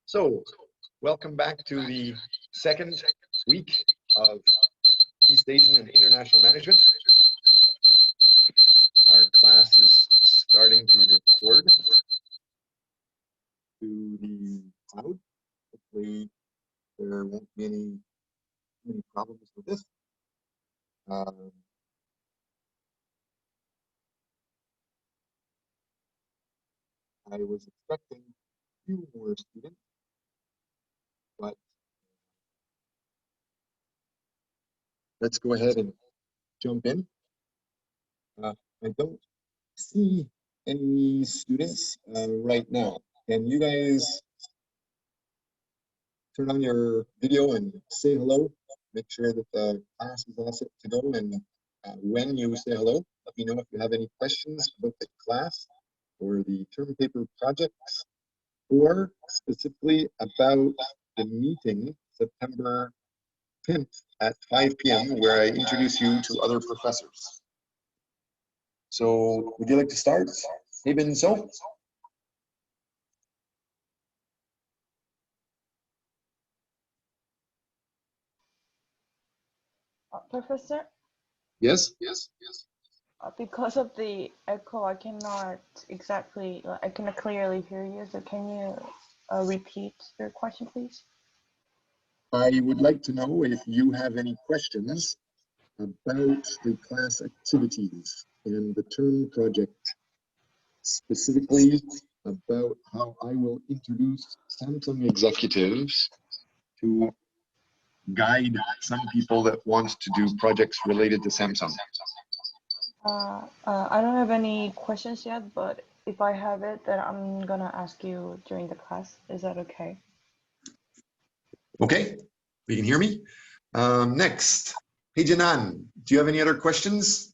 So, welcome back to the second week of East Asian and International Management. Our class is starting to record to the cloud. Hopefully there won't be any problems with this. I was expecting a few more students, but let's go ahead and jump in. I don't see any students right now. Can you guys turn on your video and say hello? Make sure that the class is all set to go, and when you say hello, let me know if you have any questions about the class or the term paper projects, or specifically about the meeting September 10th at 5 p.m. where I introduce you to other professors. So would you like to start? Eben So? Professor? Yes? Because of the echo, I cannot clearly hear you. So can you repeat your question, please? I would like to know if you have any questions about the class activities and the term project, specifically about how I will introduce Samsung executives to guide some people that want to do projects related to Samsung. I don't have any questions yet, but if I have it, then I'm gonna ask you during the class. Is that okay? Okay, you can hear me. Next, hey Janan, do you have any other questions?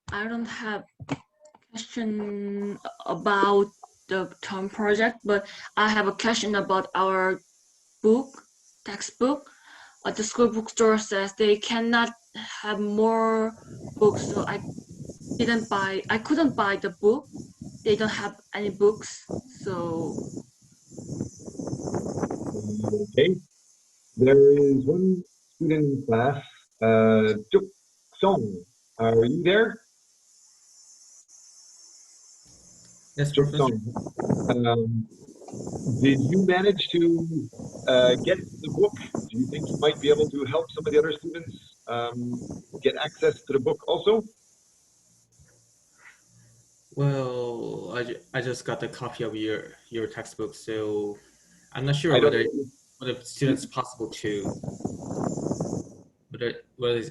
I don't have question about the term project, but I have a question about our textbook. The school bookstore says they cannot have more books, so I couldn't buy the book. They don't have any books, so. Okay, there is one student in class, Juk Song. Are you there? Yes, Professor. Did you manage to get the book? Do you think you might be able to help some of the other students get access to the book also? Well, I just got the copy of your textbook, so I'm not sure whether students possible to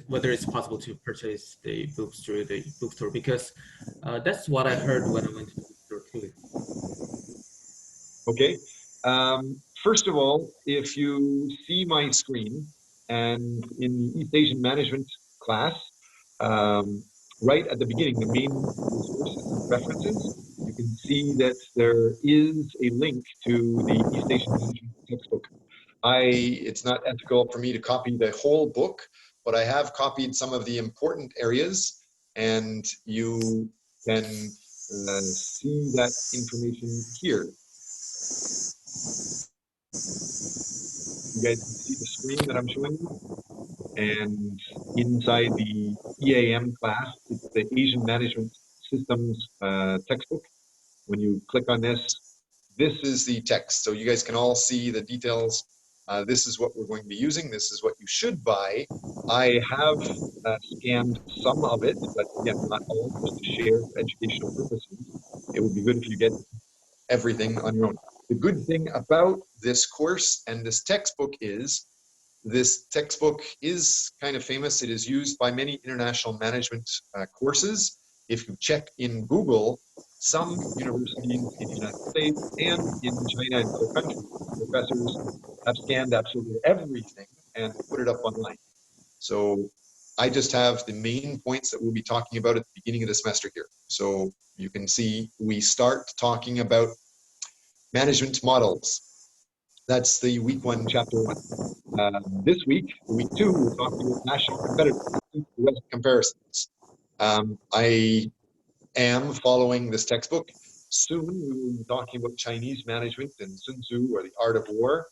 whether it's possible to purchase the books through the bookstore, because that's what I heard when I went to the bookstore too. Okay. First of all, if you see my screen, and in the East Asian Management class, right at the beginning, the main resources and references, you can see that there is a link to the East Asian Management textbook. It's not ethical for me to copy the whole book, but I have copied some of the important areas, and you can see that information here. You guys can see the screen that I'm showing you, and inside the EAM class, it's the Asian Management Systems textbook. When you click on this, this is the text. So you guys can all see the details. This is what we're going to be using. This is what you should buy. I have scanned some of it, but again, not all, just to share for educational purposes. It would be good if you get everything on your own. The good thing about this course and this textbook is kind of famous. It is used by many international management courses. If you check in Google, some universities in the United States and in China and other countries, professors have scanned absolutely everything and put it up online. So I just have the main points that we'll be talking about at the beginning of the semester here. So you can see we start talking about management models. That's the week 1, chapter 1. This week, week 2, we're talking about national competitiveness, comparisons. I am following this textbook. Soon we will be talking about Chinese management and Sun Tzu, or the art of war.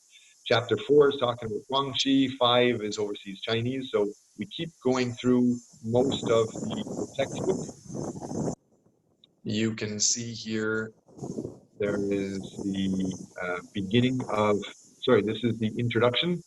Chapter 4 is talking about Guangxi, 5 is overseas Chinese. So we keep going through most of the textbook. You can see here, there is the beginning of, sorry, this is the introduction.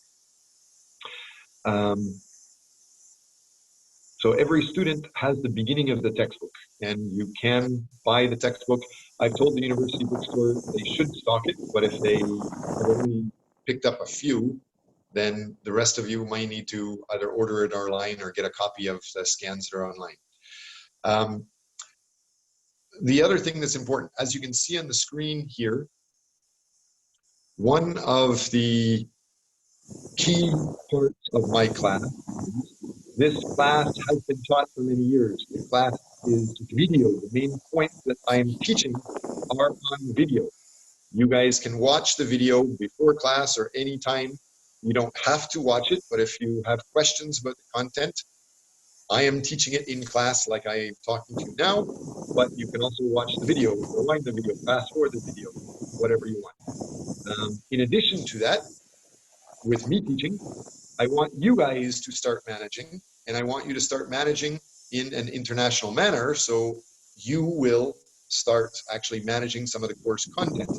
So every student has the beginning of the textbook, and you can buy the textbook. I've told the university bookstore they should stock it, but if they have only picked up a few, then the rest of you might need to either order it online or get a copy of the scans that are online. The other thing that's important, as you can see on the screen here, one of the key parts of my class is this class has been taught for many years. The class is video. The main points that I'm teaching are on video. You guys can watch the video before class or anytime. You don't have to watch it, but if you have questions about the content, I am teaching it in class like I'm talking to you now, but you can also watch the video, rewind the video, fast forward the video, whatever you want. In addition to that, with me teaching, I want you guys to start managing, and I want you to start managing in an international manner, so you will start actually managing some of the course content.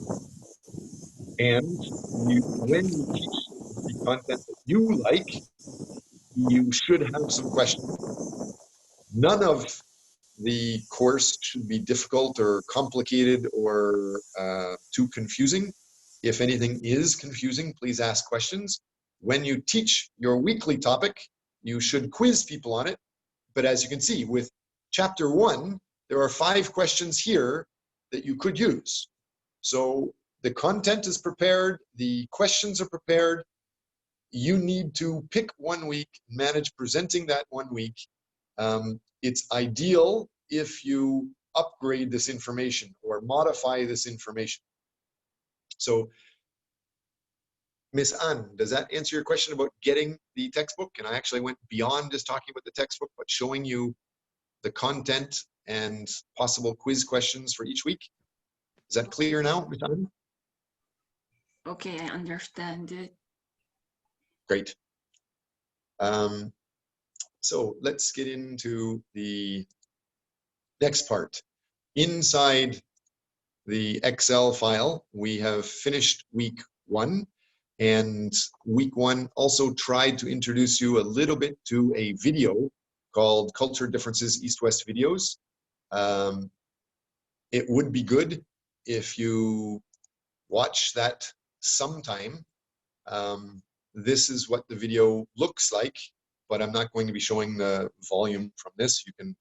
And when you teach the content that you like, you should have some questions. None of the course should be difficult or complicated or too confusing. If anything is confusing, please ask questions. When you teach your weekly topic, you should quiz people on it. But as you can see, with chapter 1, there are 5 questions here that you could use. So the content is prepared, the questions are prepared. You need to pick one week, manage presenting that one week. It's ideal if you upgrade this information or modify this information. So, Miss Anne, does that answer your question about getting the textbook? And I actually went beyond just talking about the textbook, but showing you the content and possible quiz questions for each week. Is that clear now, Miss Anne? Okay, I understand it. Great. So let's get into the next part. Inside the Excel file, we have finished week 1, and week 1 also tried to introduce you a little bit to a video called Culture Differences East-West Videos. It would be good if you watch that sometime. This is what the video looks like, but I'm not going to be showing the volume from this. You can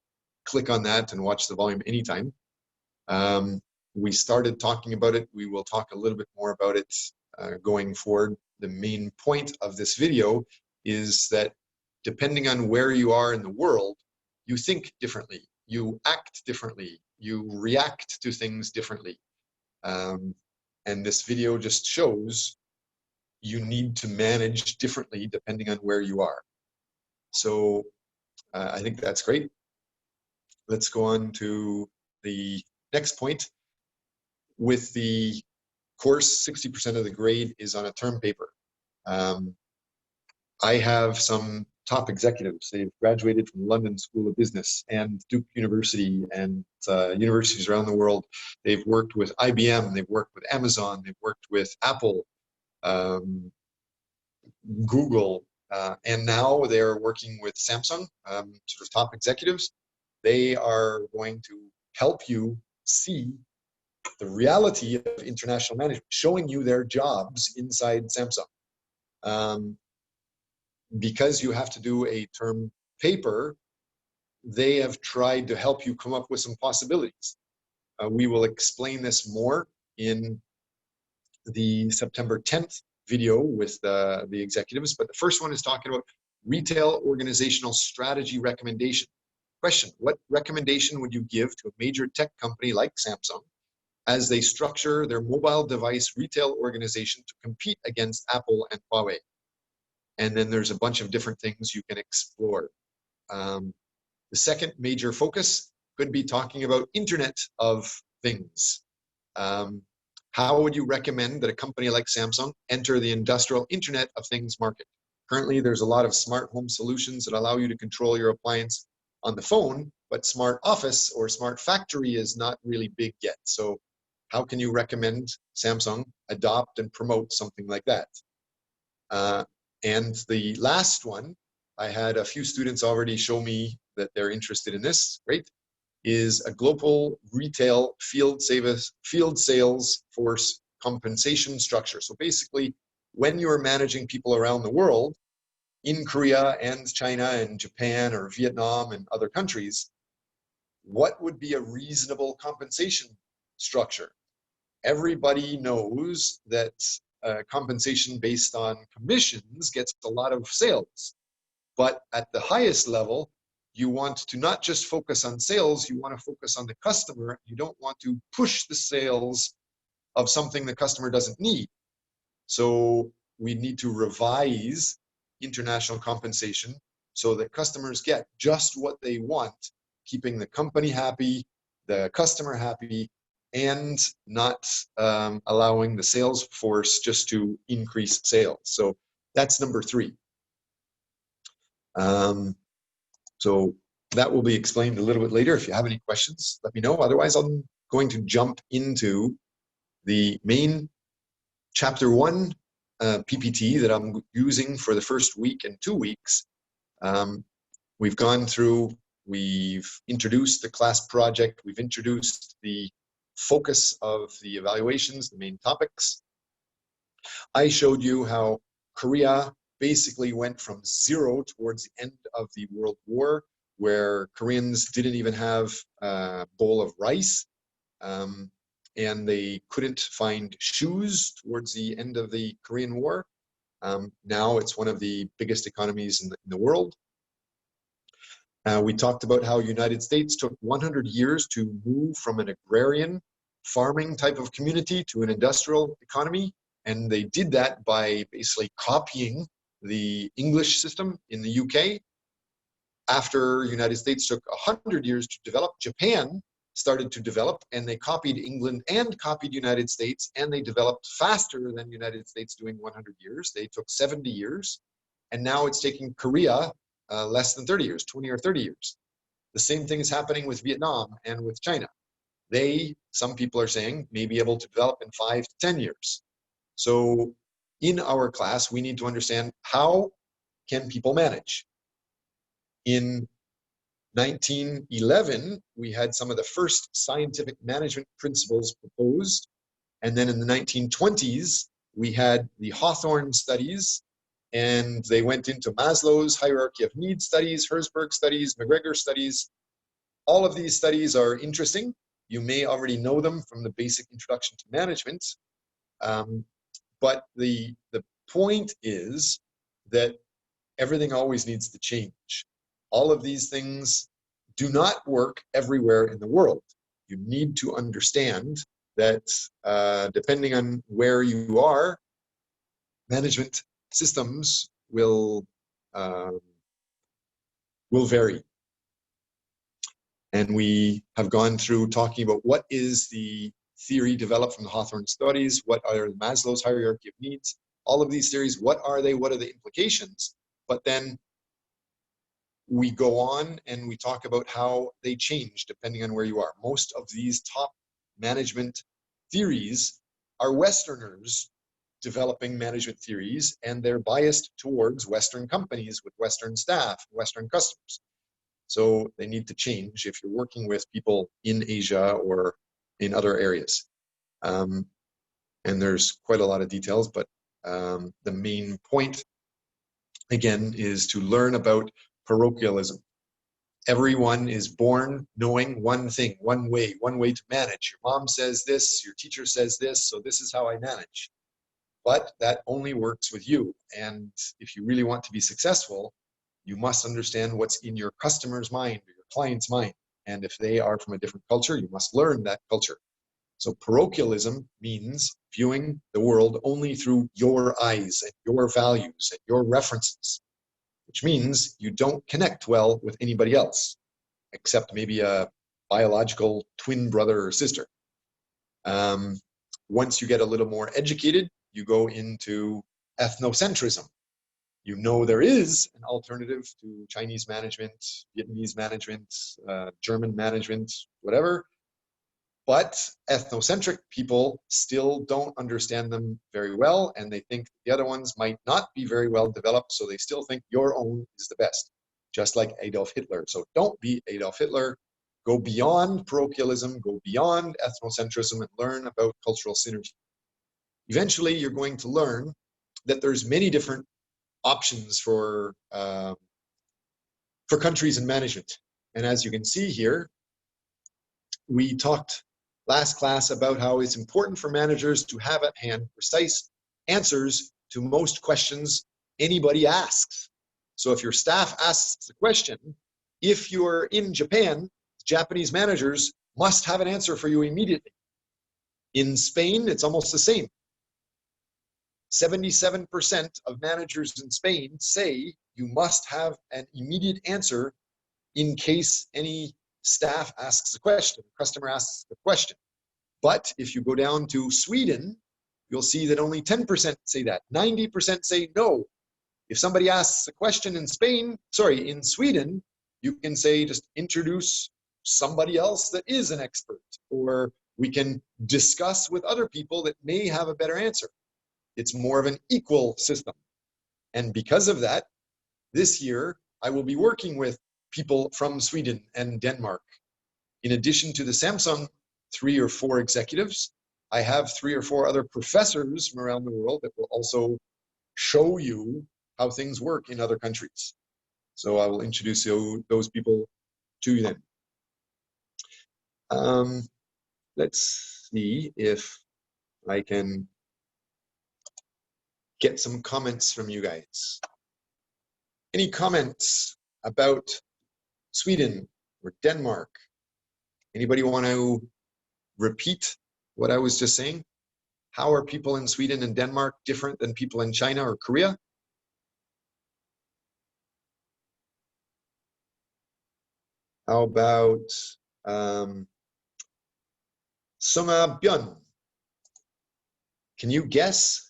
click on that and watch the volume anytime. We started talking about it. We will talk a little bit more about it going forward. The main point of this video is that depending on where you are in the world, you think differently, you act differently, you react to things differently. And this video just shows you need to manage differently depending on where you are. So I think that's great. Let's go on to the next point. With the course, 60% of the grade is on a term paper. I have some top executives. They've graduated from London School of Business and Duke University and universities around the world. They've worked with IBM, they've worked with Amazon, they've worked with Apple, Google, and now they're working with Samsung, sort of top executives. They are going to help you see the reality of international management, showing you their jobs inside Samsung. Because you have to do a term paper, they have tried to help you come up with some possibilities. We will explain this more in the September 10th video with the executives, but the first one is talking about retail organizational strategy recommendation. Question: what recommendation would you give to a major tech company like Samsung as they structure their mobile device retail organization to compete against Apple and Huawei? And then there's a bunch of different things you can explore. The second major focus, could be talking about Internet of Things. How would you recommend that a company like Samsung enter the industrial Internet of Things market? Currently, there's a lot of smart home solutions that allow you to control your appliance on the phone, but smart office or smart factory is not really big yet. So how can you recommend Samsung adopt and promote something like that? And the last one, I had a few students already show me that they're interested in this, great, is a global retail field sales force compensation structure. So basically, when you're managing people around the world, in Korea and China and Japan or Vietnam and other countries, what would be a reasonable compensation structure? Everybody knows that compensation based on commissions gets a lot of sales. But at the highest level, you want to not just focus on sales, you want to focus on the customer. You don't want to push the sales of something the customer doesn't need. So we need to revise international compensation so that customers get just what they want, keeping the company happy, the customer happy, and not allowing the sales force just to increase sales. So that's number 3. So that will be explained a little bit later. If you have any questions, let me know. Otherwise, I'm going to jump into the main chapter 1 PPT that I'm using for the first week and 2 weeks. We've gone through, we've introduced the class project, we've introduced the focus of the evaluations, the main topics. I showed you how Korea basically went from 0 towards the end of the World War, where Koreans didn't even have a bowl of rice, and they couldn't find shoes towards the end of the Korean War. Now it's one of the biggest economies in the world. We talked about how United States took 100 years to move from an agrarian farming type of community to an industrial economy. And they did that by basically copying the English system in the UK. After United States took 100 years to develop, Japan started to develop, and they copied England and copied United States, and they developed faster than United States doing 100 years. They took 70 years, and now it's taking Korea less than 30 years, 20 or 30 years. The same thing is happening with Vietnam and with China. They, some people are saying, may be able to develop in 5 to 10 years. So in our class, we need to understand how can people manage. In 1911, we had some of the first scientific management principles proposed. And then in the 1920s, we had the Hawthorne studies, and they went into Maslow's hierarchy of needs studies, Herzberg studies, McGregor studies. All of these studies are interesting. You may already know them from the basic introduction to management. But the point is that everything always needs to change. All of these things do not work everywhere in the world. You need to understand that depending on where you are, management systems will vary. And we have gone through talking about what is the theory developed from the Hawthorne studies, what are Maslow's hierarchy of needs, all of these theories, what are they, what are the implications? But then we go on and we talk about how they change depending on where you are. Most of these top management theories are Westerners developing management theories, and they're biased towards Western companies with Western staff, Western customers. So they need to change if you're working with people in Asia or in other areas. And there's quite a lot of details, but the main point, again, is to learn about parochialism. Everyone is born knowing one thing, one way to manage. Your mom says this, your teacher says this, so this is how I manage. But that only works with you. And if you really want to be successful, you must understand what's in your customer's mind or your client's mind. And if they are from a different culture, you must learn that culture. So parochialism means viewing the world only through your eyes and your values and your references, which means you don't connect well with anybody else, except maybe a biological twin brother or sister. Once you get a little more educated, you go into ethnocentrism. You know there is an alternative to Chinese management, Vietnamese management, German management, whatever. But ethnocentric people still don't understand them very well, and they think the other ones might not be very well developed, so they still think your own is the best, just like Adolf Hitler. So don't be Adolf Hitler. Go beyond parochialism, go beyond ethnocentrism, and learn about cultural synergy. Eventually, you're going to learn that there's many different options for countries and management. And as you can see here, we talked last class about how it's important for managers to have at hand precise answers to most questions anybody asks. So if your staff asks a question, if you're in Japan, Japanese managers must have an answer for you immediately. In Spain, it's almost the same. 77% of managers in Spain say you must have an immediate answer in case any staff asks a question, customer asks a question. But if you go down to Sweden, you'll see that only 10% say that. 90% say no. If somebody asks a question in in Sweden, you can say just introduce somebody else that is an expert, or we can discuss with other people that may have a better answer. It's more of an equal system. And because of that, this year, I will be working with people from Sweden and Denmark. In addition to the Samsung 3 or 4 executives, I have 3 or 4 other professors from around the world that will also show you how things work in other countries. So I will introduce those people to you then. Let's see if I can get some comments from you guys. Any comments about Sweden or Denmark? Anybody want to repeat what I was just saying? How are people in Sweden and Denmark different than people in China or Korea? How about Sunga Byun? Can you guess?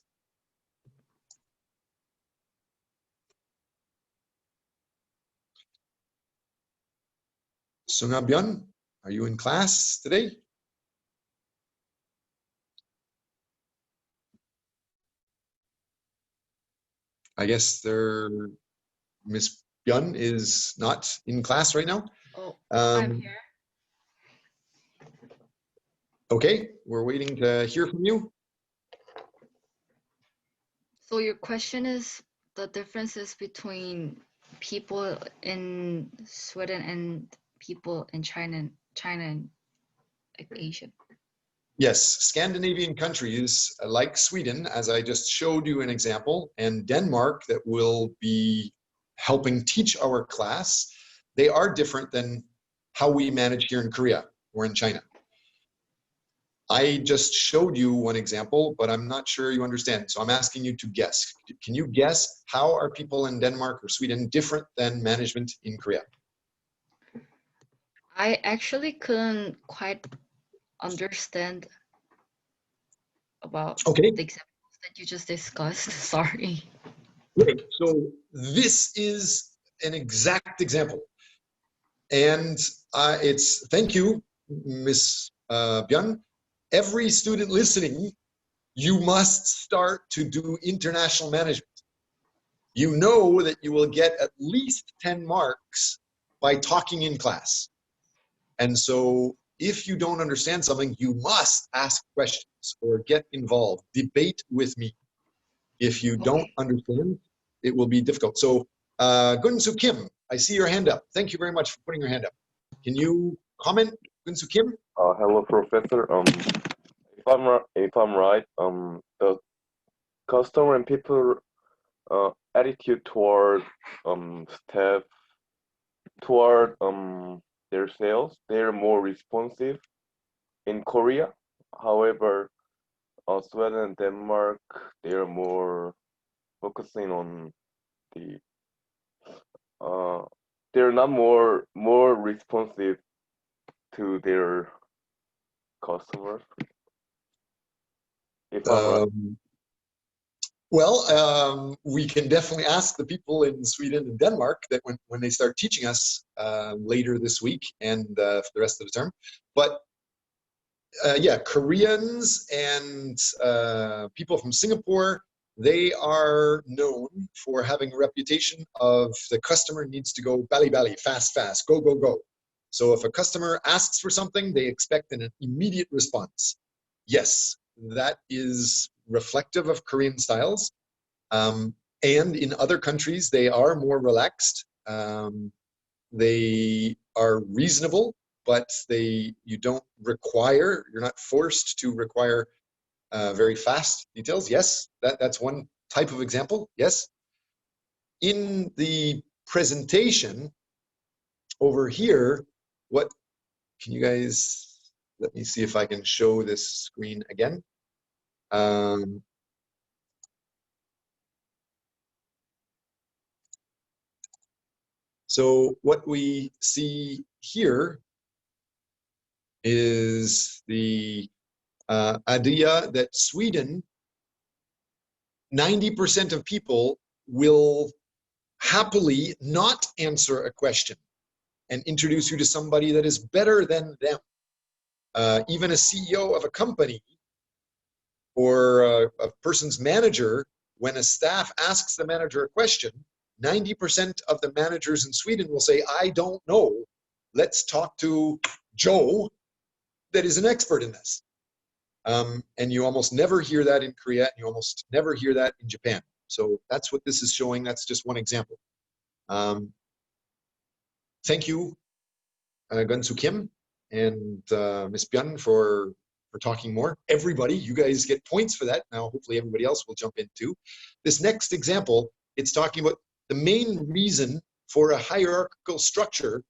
Sunga Byun, are you in class today? I guess Miss Byun is not in class right now. Oh, I'm here. Okay, we're waiting to hear from you. So your question is the differences between people in Sweden and people in China and Asia. Yes, Scandinavian countries like Sweden, as I just showed you an example, and Denmark that will be helping teach our class, they are different than how we manage here in Korea or in China. I just showed you one example, but I'm not sure you understand. So I'm asking you to guess. Can you guess how are people in Denmark or Sweden different than management in Korea? I actually couldn't quite understand about Okay. the examples that you just discussed. Sorry. Great. So this is an exact example. And thank you, Ms. Byun. Every student listening, you must start to do international management. You know that you will get at least 10 marks by talking in class. And so if you don't understand something, you must ask questions or get involved, debate with me. If you don't understand, it will be difficult. So Gunsu Kim, I see your hand up. Thank you very much for putting your hand up. Can you comment, Gunsu Kim? Hello, Professor. If I'm right, the customer and people attitude toward staff, toward their sales, they're more responsive in Korea. However, Sweden and Denmark, they're more focusing on the they're not more responsive to their customers? If I'm right. Well, we can definitely ask the people in Sweden and Denmark that when they start teaching us later this week and for the rest of the term. But yeah, Koreans and people from Singapore, they are known for having a reputation of the customer needs to go bally bally, fast, fast, go, go, go. So if a customer asks for something, they expect an immediate response. Yes, that is reflective of Korean styles. And in other countries, they are more relaxed. They are reasonable, but you don't require, you're not forced to require very fast details. Yes, that's one type of example. Yes. In the presentation over here, what can you guys, let me see if I can show this screen again. So what we see here is the idea that Sweden, 90% of people will happily not answer a question and introduce you to somebody that is better than them. Even a CEO of a company or a person's manager, when a staff asks the manager a question, 90% of the managers in Sweden will say, I don't know. Let's talk to Joe that is an expert in this. And you almost never hear that in Korea, and you almost never hear that in Japan. So that's what this is showing. That's just one example. Thank you, Gunsu Kim and Ms. Byun for talking more. Everybody, you guys get points for that. Now, hopefully everybody else will jump in too. This next example, it's talking about the main reason for a hierarchical structure.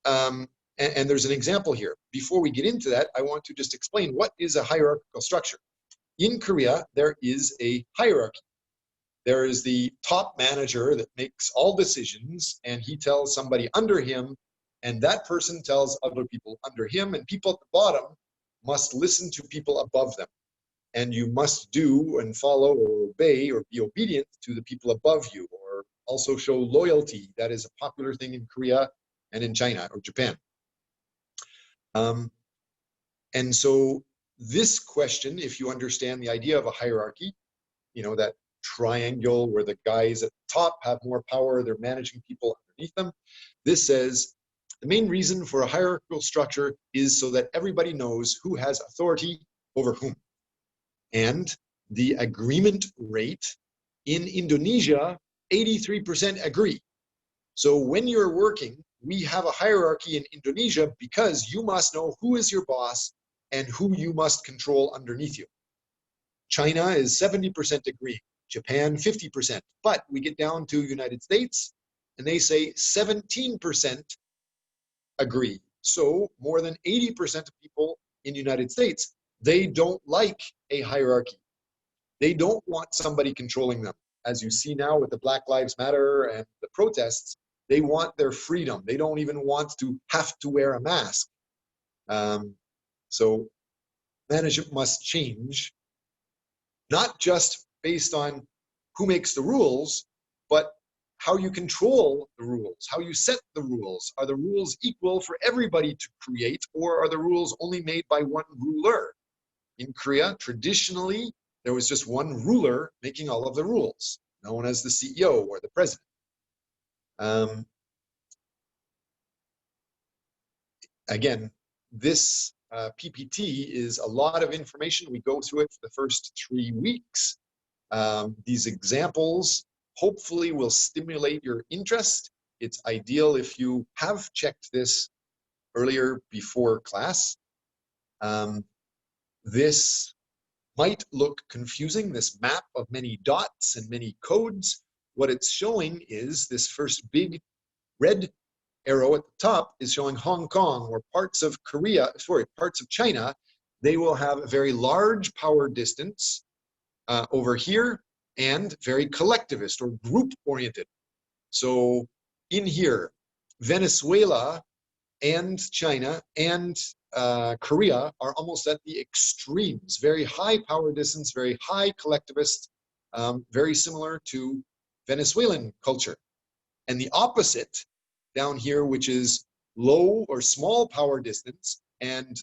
And there's an example here. Before we get into that, I want to just explain what is a hierarchical structure. In Korea, there is a hierarchy. There is the top manager that makes all decisions, and he tells somebody under him, and that person tells other people under him, and people at the bottom must listen to people above them. And you must do and follow or obey or be obedient to the people above you, or also show loyalty. That is a popular thing in Korea and in China or Japan. And so this question, if you understand the idea of a hierarchy, you know, that triangle where the guys at the top have more power, they're managing people underneath them. This says the main reason for a hierarchical structure is so that everybody knows who has authority over whom. And the agreement rate in Indonesia, 83% agree. So when you're working, we have a hierarchy in Indonesia because you must know who is your boss and who you must control underneath you. China is 70% agreeing, Japan 50%, but we get down to United States and they say 17% agree. So more than 80% of people in the United States, they don't like a hierarchy. They don't want somebody controlling them. As you see now with the Black Lives Matter and the protests, they want their freedom. They don't even want to have to wear a mask. So management must change, not just based on who makes the rules, but how you control the rules, how you set the rules. Are the rules equal for everybody to create, or are the rules only made by one ruler? In Korea, traditionally, there was just one ruler making all of the rules, known as the CEO or the president. Again, this PPT is a lot of information. We go through it for the first 3 weeks. These examples hopefully will stimulate your interest. It's ideal if you have checked this earlier before class. This might look confusing, this map of many dots and many codes. What it's showing is this first big red arrow at the top is showing Hong Kong or parts of Korea, sorry, parts of China. They will have a very large power distance over here and very collectivist or group oriented. So in here, Venezuela and China and Korea are almost at the extremes. Very high power distance, very high collectivist, very similar to Venezuelan culture. And the opposite down here, which is low or small power distance and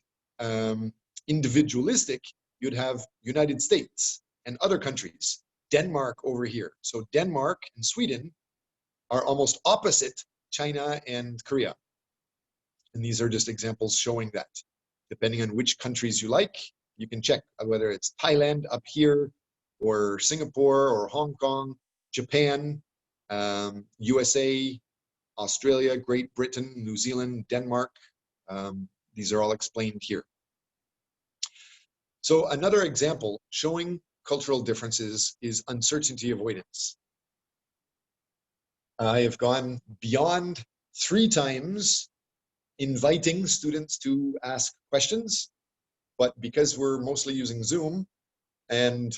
individualistic, you'd have United States and other countries. Denmark over here. So Denmark and Sweden are almost opposite China and Korea. And these are just examples showing that. Depending on which countries you like, you can check whether it's Thailand up here, or Singapore, or Hong Kong, Japan, USA, Australia, Great Britain, New Zealand, Denmark. These are all explained here. So another example showing cultural differences is uncertainty avoidance. I have gone beyond 3 times inviting students to ask questions, but because we're mostly using Zoom and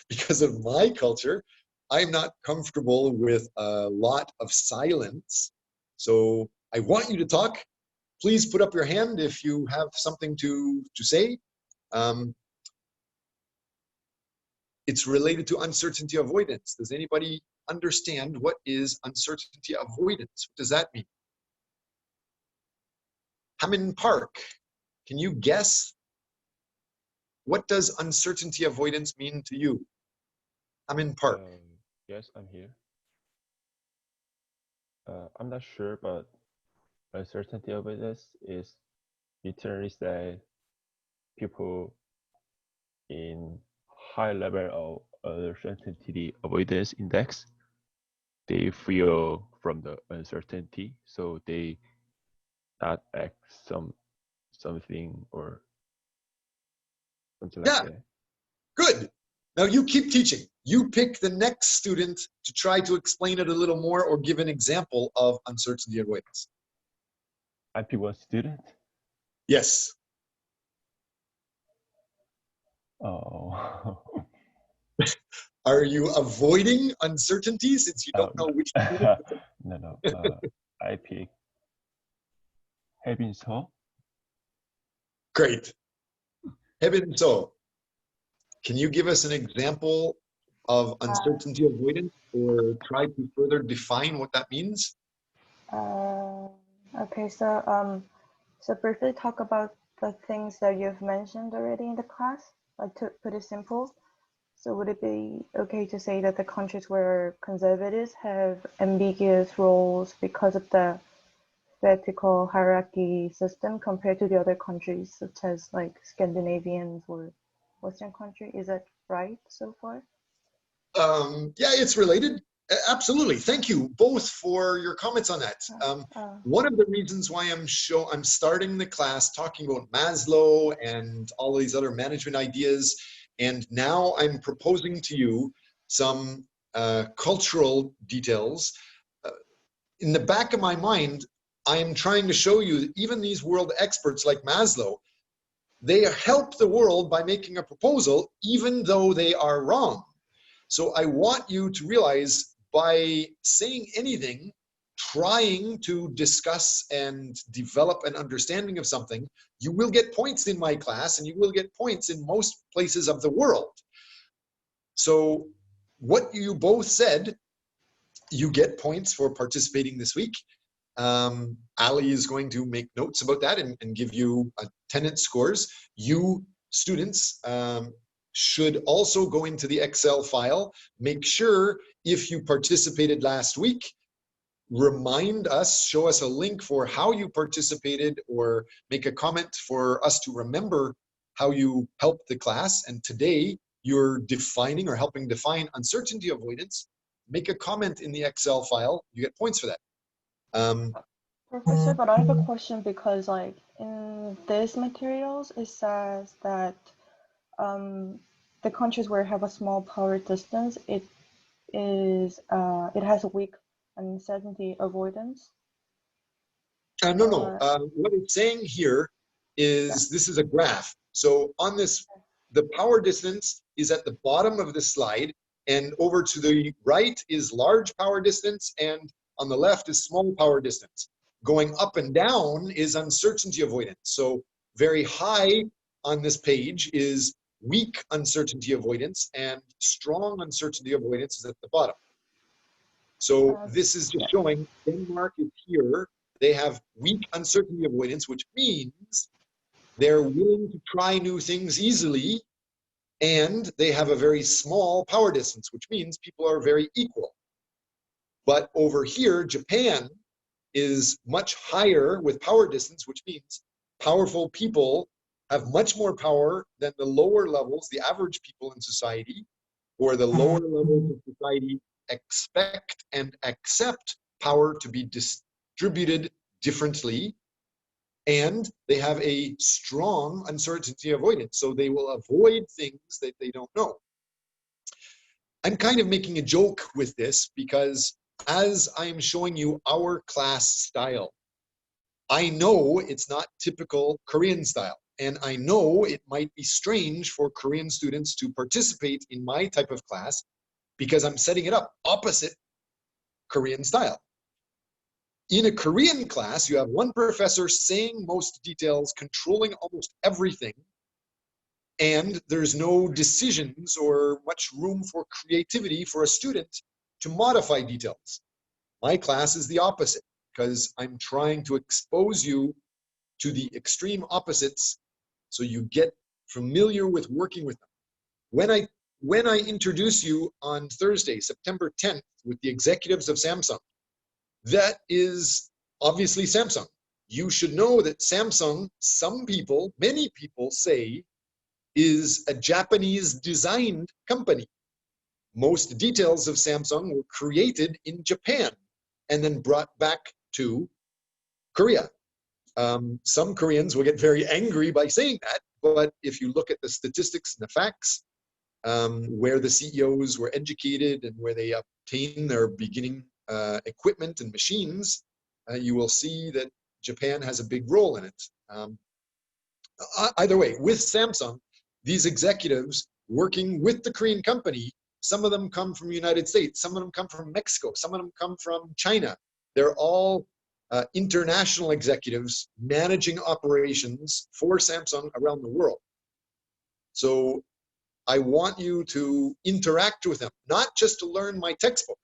because of my culture, I'm not comfortable with a lot of silence. So I want you to talk. Please put up your hand if you have something to say. It's related to uncertainty avoidance. Does anybody understand what is uncertainty avoidance? What does that mean? Hammond Park, can you guess? What does uncertainty avoidance mean to you? Hammond Park. Yes, I'm here. I'm not sure, but uncertainty avoidance is literally say people in high level of uncertainty avoidance index, they feel from the uncertainty, so they not act something or something like that. Good. Now you keep teaching. You pick the next student to try to explain it a little more or give an example of uncertainty avoidance. I pick one student. Yes. Oh. Are you avoiding uncertainty since you don't know which student? No. I pick Hebin So. Great. Hebin So. Can you give us an example of uncertainty avoidance or try to further define what that means? Okay, so briefly talk about the things that you've mentioned already in the class, like to put it simple. So would it be okay to say that the countries where conservatives have ambiguous roles because of the vertical hierarchy system compared to the other countries, such as like Scandinavians or Western country? Is that right so far? Yeah, it's related. Absolutely. Thank you both for your comments on that. One of the reasons why I'm starting the class talking about Maslow and all these other management ideas, and now I'm proposing to you some cultural details. In the back of my mind, I am trying to show you that even these world experts like Maslow, they help the world by making a proposal, even though they are wrong. So I want you to realize by saying anything, trying to discuss and develop an understanding of something, you will get points in my class and you will get points in most places of the world. So what you both said, you get points for participating this week. Ali is going to make notes about that and give you attendance scores. You students should also go into the Excel file. Make sure if you participated last week, remind us, show us a link for how you participated or make a comment for us to remember how you helped the class. And today you're defining or helping define uncertainty avoidance. Make a comment in the Excel file. You get points for that. Professor, but I have a question because like in these materials, it says that the countries where have a small power distance, it has a weak uncertainty avoidance. No. What it's saying here is this is a graph. So on this, the power distance is at the bottom of the slide, and over to the right is large power distance, and on the left is small power distance. going up and down is uncertainty avoidance. So very high on this page is weak uncertainty avoidance, and strong uncertainty avoidance is at the bottom. So this is just showing Denmark is here. They have weak uncertainty avoidance, which means they're willing to try new things easily, and they have a very small power distance, which means people are very equal. But over here, Japan is much higher with power distance, which means powerful people have much more power than the lower levels, the average people in society, or the lower levels of society expect and accept power to be distributed differently. And they have a strong uncertainty avoidance. So they will avoid things that they don't know. I'm kind of making a joke with this because as I'm showing you our class style, I know it's not typical Korean style. And I know it might be strange for Korean students to participate in my type of class because I'm setting it up opposite Korean style. In a Korean class, you have one professor saying most details, controlling almost everything, and there's no decisions or much room for creativity for a student to modify details. My class is the opposite because I'm trying to expose you to the extreme opposites so you get familiar with working with them. When I introduce you on Thursday, September 10th, with the executives of Samsung, that is obviously Samsung. You should know that Samsung, some people, many people say, is a Japanese designed company. Most details of Samsung were created in Japan and then brought back to Korea. Some Koreans will get very angry by saying that, but if you look at the statistics and the facts, where the CEOs were educated and where they obtained their beginning equipment and machines, you will see that Japan has a big role in it. Either way, with Samsung, these executives working with the Korean company, some of them come from the United States, some of them come from Mexico, some of them come from China. They're all international executives managing operations for Samsung around the world. So I want you to interact with them, not just to learn my textbook,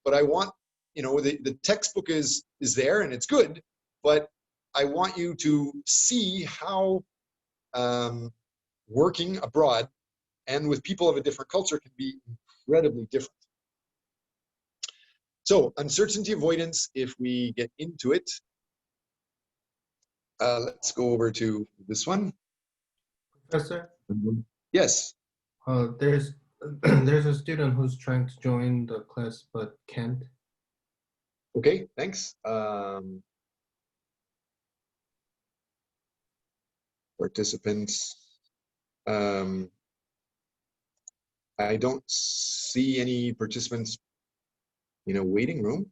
but I want, you know, the textbook is there and it's good, but I want you to see how working abroad and with people of a different culture can be incredibly different. So uncertainty avoidance, if we get into it, let's go over to this one. Professor? Yes. There's a student who's trying to join the class but can't. Okay, thanks. Participants. I don't see any participants in a waiting room.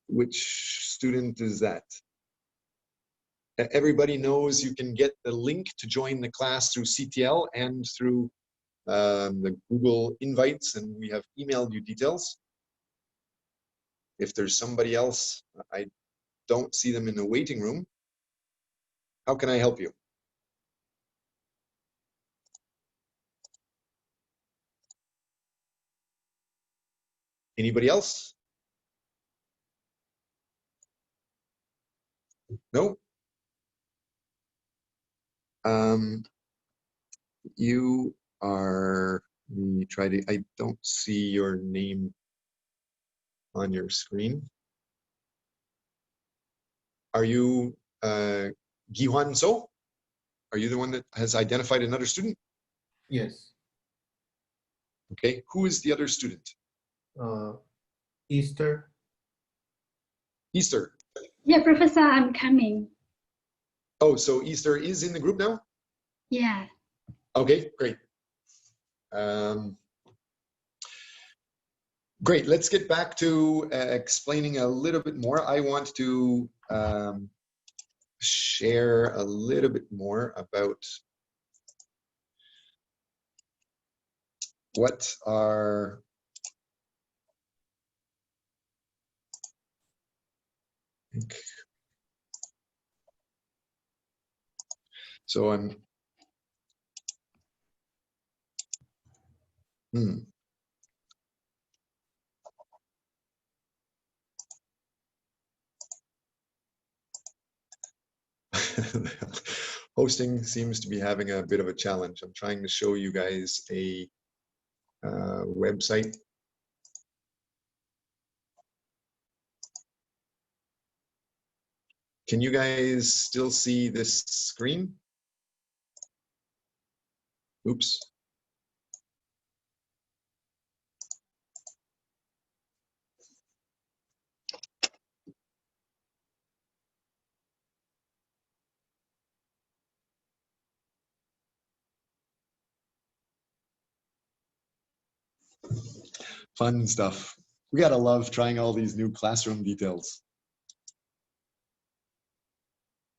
Which student is that? Everybody knows you can get the link to join the class through CTL and through the Google invites, and we have emailed you details. If there's somebody else, I don't see them in the waiting room. How can I help you? Anybody else? No? You are, let me try to, I don't see your name on your screen. Are you Gihwan So? Are you the one that has identified another student? Yes. Okay, who is the other student? Easter. Easter. Yeah, Professor, I'm coming. Oh, so Easter is in the group now? Yeah. Okay, great. Great, let's get back to explaining a little bit more. I want to share a little bit more about what are think. So I'm hosting seems to be having a bit of a challenge. I'm trying to show you guys a website. Can you guys still see this screen? Oops. Fun stuff. We gotta love trying all these new classroom details.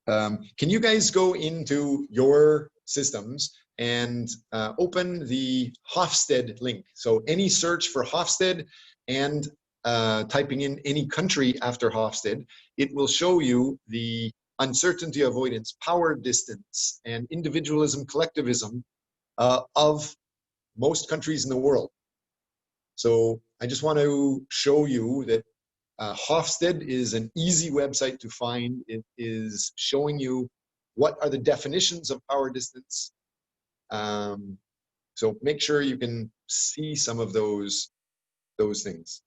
Can you guys go into your systems and open the Hofstede link? So any search for Hofstede and typing in any country after Hofstede, it will show you the uncertainty avoidance, power distance, and individualism, collectivism of most countries in the world. So I just want to show you that Hofstede is an easy website to find. It is showing you what are the definitions of power distance. So make sure you can see some of those things.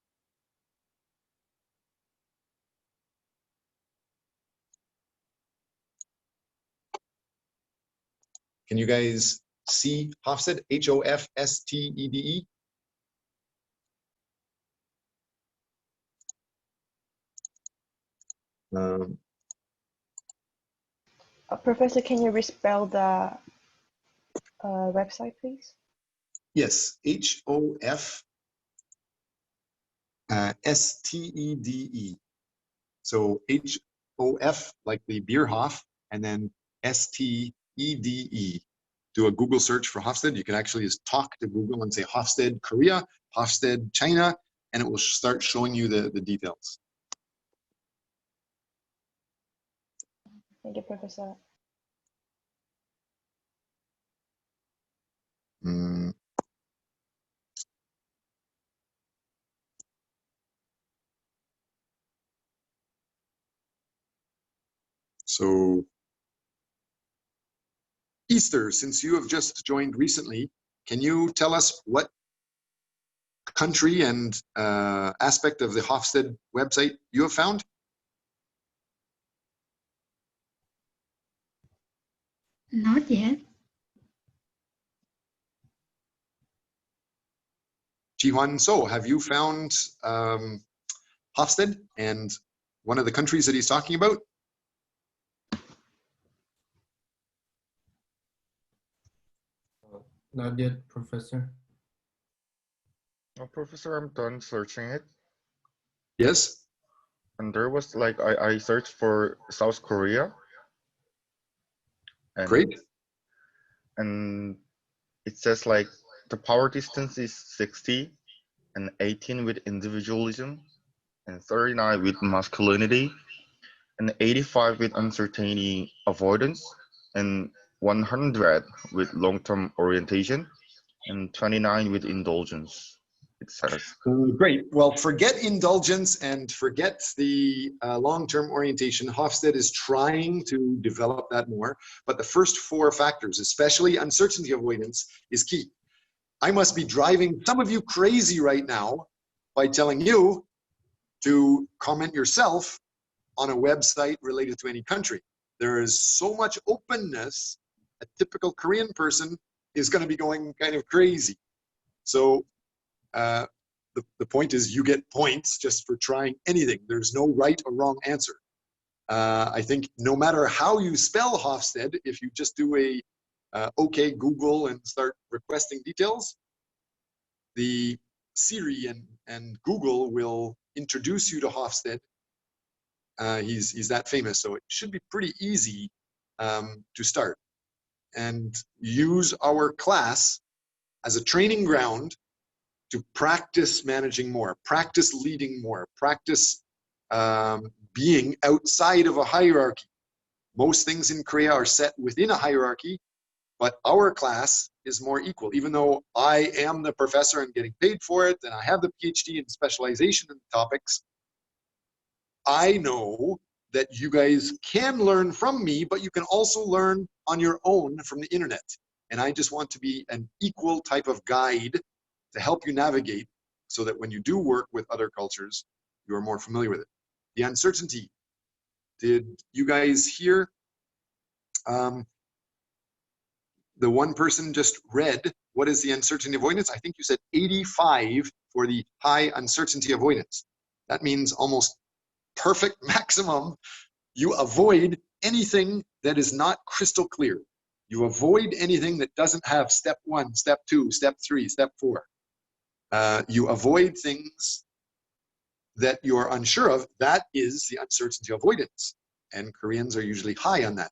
Can you guys see Hofstede? H-O-F-S-T-E-D-E? Professor, can you respell the website, please? Yes, H-O-F-S-T-E-D-E. So H-O-F, like the beer Hof, and then S-T-E-D-E. Do a Google search for Hofstede. You can actually just talk to Google and say Hofstede, Korea, Hofstede, China, and it will start showing you the details. Thank you, Professor. So Easter, since you have just joined recently, can you tell us what country and aspect of the Hofstede website you have found? Not yet. Jihuan, so have you found Hofstede and one of the countries that he's talking about? Not yet, Professor. Professor, I'm done searching it. Yes. And there was like, I searched for South Korea. And, great. And it says like the power distance is 60 and 18 with individualism and 39 with masculinity and 85 with uncertainty avoidance and 100 with long-term orientation and 29 with indulgence, it says. Great. Well, forget indulgence and forget the long-term orientation. Hofstede is trying to develop that more, but the first four factors, especially uncertainty avoidance, is key. I must be driving some of you crazy right now by telling you to comment yourself on a website related to any country. There is so much openness, a typical Korean person is going to be going kind of crazy. So the point is you get points just for trying anything. There's no right or wrong answer. I think no matter how you spell Hofstede, if you just do a OK Google and start requesting details, the Siri and Google will introduce you to Hofstede. He's that famous, so it should be pretty easy to start. And use our class as a training ground to practice managing more, practice leading more, practice being outside of a hierarchy. Most things in Korea are set within a hierarchy, but our class is more equal. Even though I am the professor and getting paid for it, and I have the PhD and specialization in the topics, I know that you guys can learn from me, but you can also learn on your own from the internet. And I just want to be an equal type of guide to help you navigate so that when you do work with other cultures, you are more familiar with it. The uncertainty. Did you guys hear? The one person just read, what is the uncertainty avoidance? I think you said 85 for the high uncertainty avoidance. That means almost perfect maximum. You avoid anything that is not crystal clear. You avoid anything that doesn't have step 1, step 2, step 3, step 4. You avoid things that you're unsure of. That is the uncertainty avoidance. And Koreans are usually high on that.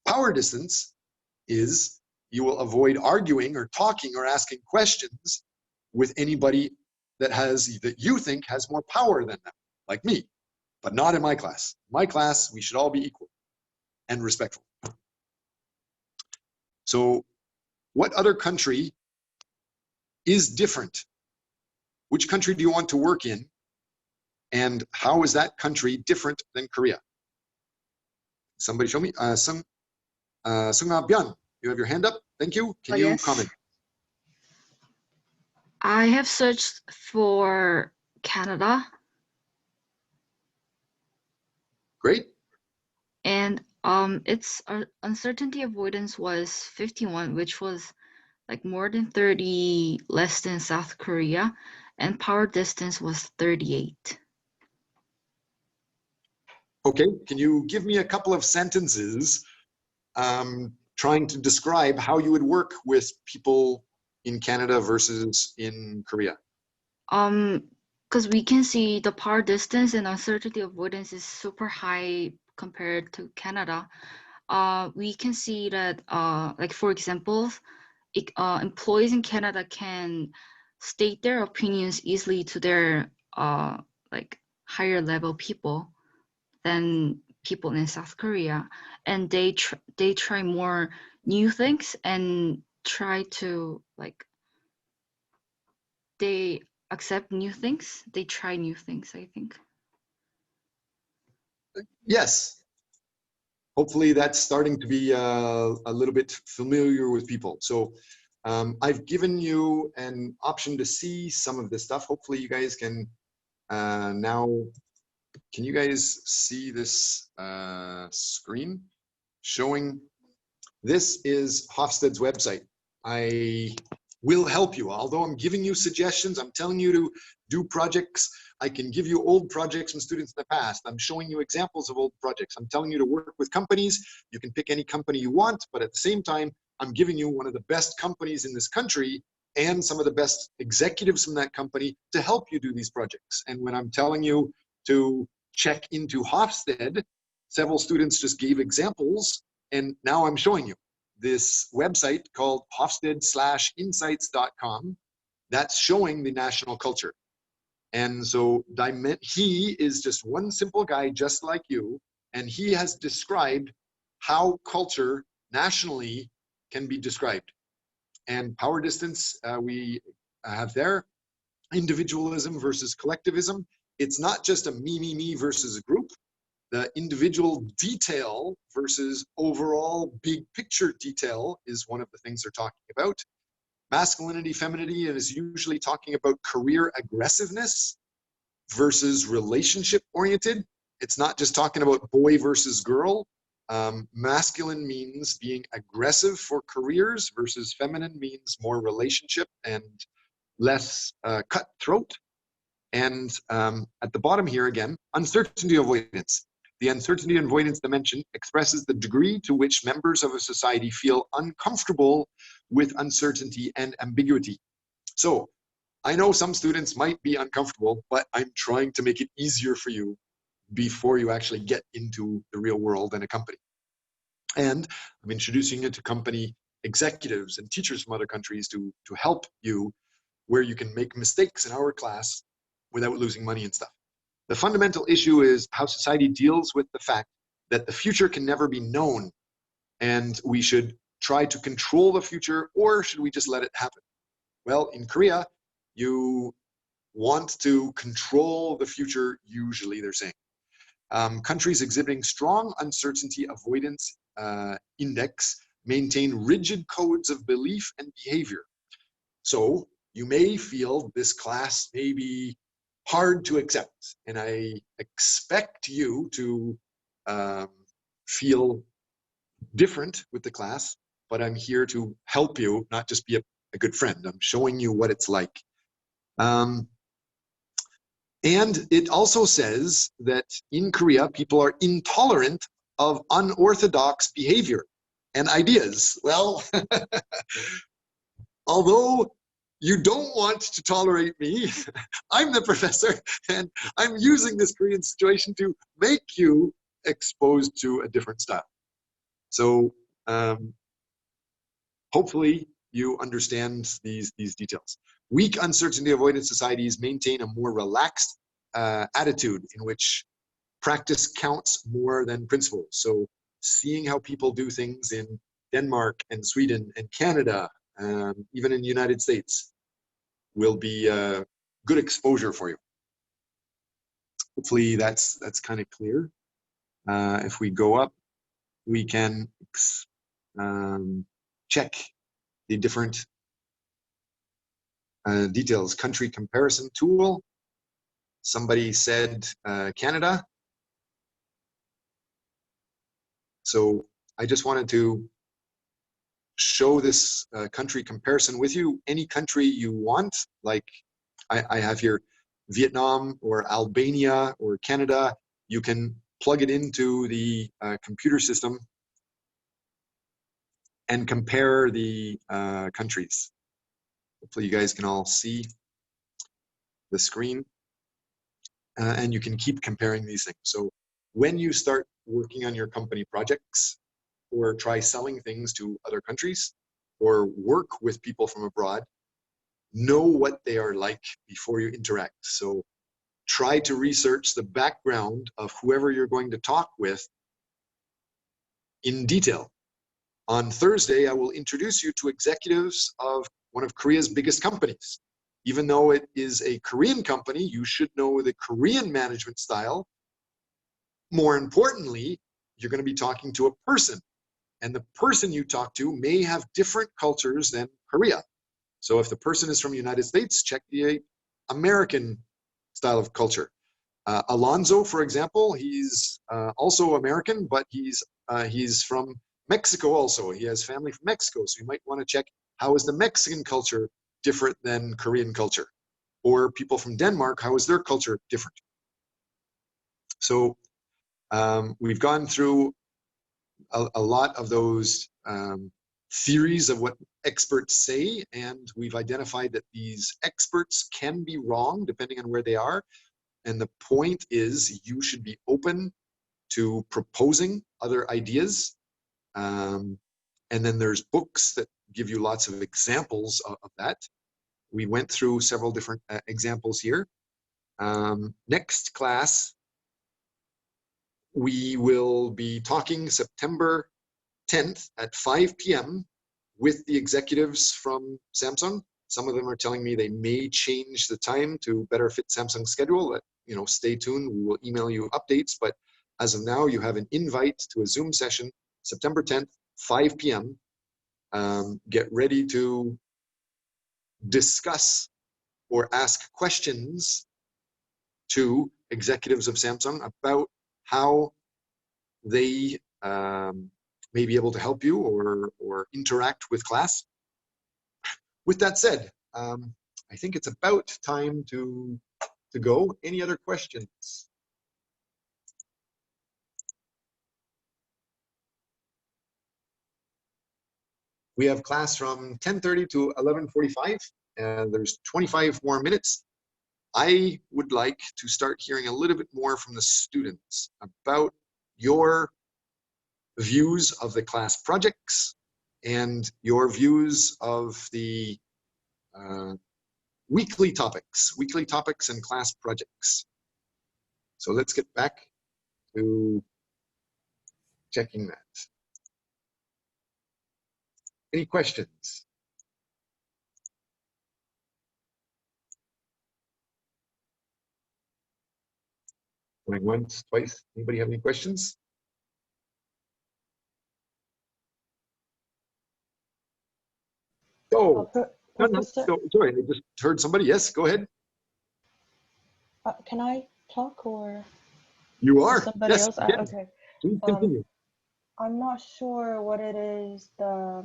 Power distance is you will avoid arguing or talking or asking questions with anybody that you think has more power than them, like me, but not in my class. In my class, we should all be equal and respectful. So what other country is different? Which country do you want to work in? And how is that country different than Korea? Somebody show me. Sung Byun, you have your hand up. Thank you. Can you yes. comment? I have searched for Canada. Great. And its uncertainty avoidance was 51, which was like more than 30 less than South Korea, and power distance was 38. Okay, can you give me a couple of sentences trying to describe how you would work with people in Canada versus in Korea? Because we can see the power distance and uncertainty avoidance is super high compared to Canada. We can see that, like for example, employees in Canada can state their opinions easily to their like higher level people than people in South Korea, and they try more new things and try to like they accept new things. They try new things, I think. Yes. Hopefully that's starting to be a little bit familiar with people. So I've given you an option to see some of this stuff. Hopefully you guys can now, can you guys see this screen showing? This is Hofstede's website. I will help you. Although I'm giving you suggestions, I'm telling you to do projects. I can give you old projects from students in the past. I'm showing you examples of old projects. I'm telling you to work with companies. You can pick any company you want, but at the same time, I'm giving you one of the best companies in this country and some of the best executives from that company to help you do these projects. And when I'm telling you to check into Hofstede, several students just gave examples, and now I'm showing you this website called Hofstede/insights.com that's showing the national culture. And so he is just one simple guy just like you, and he has described how culture nationally can be described. And power distance, we have there, individualism versus collectivism. It's not just a me versus a group. The individual detail versus overall big picture detail is one of the things they're talking about. Masculinity, femininity is usually talking about career aggressiveness versus relationship oriented. It's not just talking about boy versus girl. Masculine means being aggressive for careers versus feminine means more relationship and less cutthroat. And at the bottom here again, uncertainty avoidance. The uncertainty avoidance dimension expresses the degree to which members of a society feel uncomfortable with uncertainty and ambiguity. So I know some students might be uncomfortable, but I'm trying to make it easier for you before you actually get into the real world and a company. And I'm introducing you to company executives and teachers from other countries to help you where you can make mistakes in our class without losing money and stuff. The fundamental issue is how society deals with the fact that the future can never be known, and we should try to control the future, or should we just let it happen? Well, in Korea, you want to control the future, usually, they're saying. Countries exhibiting strong uncertainty avoidance index maintain rigid codes of belief and behavior. So you may feel this class may be hard to accept, and I expect you to feel different with the class, but I'm here to help you, not just be a good friend. I'm showing you what it's like. And it also says that in Korea, people are intolerant of unorthodox behavior and ideas. Well, although you don't want to tolerate me, I'm the professor, and I'm using this Korean situation to make you exposed to a different style. So hopefully you understand these details. Weak uncertainty avoidance societies maintain a more relaxed attitude in which practice counts more than principle. So seeing how people do things in Denmark and Sweden and Canada, even in the United States, will be a good exposure for you. Hopefully that's kind of clear. If we go up, we can check the different details. Country comparison tool. Somebody said Canada. So I just wanted to show this country comparison with you. Any country you want, like I have here Vietnam or Albania or Canada, you can plug it into the computer system and compare the countries. Hopefully you guys can all see the screen. And you can keep comparing these things. So when you start working on your company projects, or try selling things to other countries, or work with people from abroad, know what they are like before you interact. So try to research the background of whoever you're going to talk with in detail. On Thursday, I will introduce you to executives of one of Korea's biggest companies. Even though it is a Korean company, you should know the Korean management style. More importantly, you're going to be talking to a person, and the person you talk to may have different cultures than Korea. So if the person is from the United States, check the American style of culture. Alonzo, for example, he's also American, but he's from Mexico also. He has family from Mexico, so you might want to check how is the Mexican culture different than Korean culture, or people from Denmark, how is their culture different? So we've gone through a lot of those theories of what experts say, and we've identified that these experts can be wrong depending on where they are. And the point is you should be open to proposing other ideas. And then there's books that give you lots of examples of that. We went through several different examples here. Next class, we will be talking September 10th at 5 p.m. with the executives from Samsung. Some of them are telling me they may change the time to better fit Samsung's schedule. Stay tuned. We will email you updates. But as of now, you have an invite to a Zoom session, September 10th, 5 p.m. Get ready to discuss or ask questions to executives of Samsung about how they may be able to help you or interact with class. With that said, I think it's about time to go. Any other questions? We have class from 10:30 to 11:45, and there's 25 more minutes. I would like to start hearing a little bit more from the students about your views of the class projects and your views of the weekly topics and class projects. So let's get back to checking that. Any questions? Going once, twice. Anybody have any questions? Oh, no, Professor, sorry, I just heard somebody. Yes, go ahead. can I talk or You are. somebody Yes, else? you can. Okay. Please continue. I'm not sure what it is. I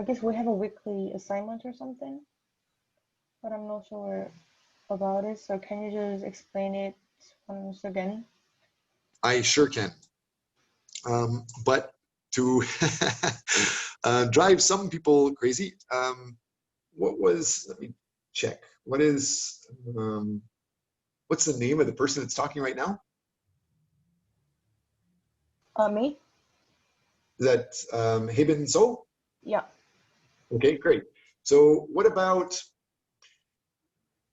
guess we have a weekly assignment or something, but I'm not sure about it. So can you just explain it once again? I sure can. But to drive some people crazy, let me check. What's the name of the person that's talking right now? Me? Is that Haben So? Yeah. Okay, great. So what about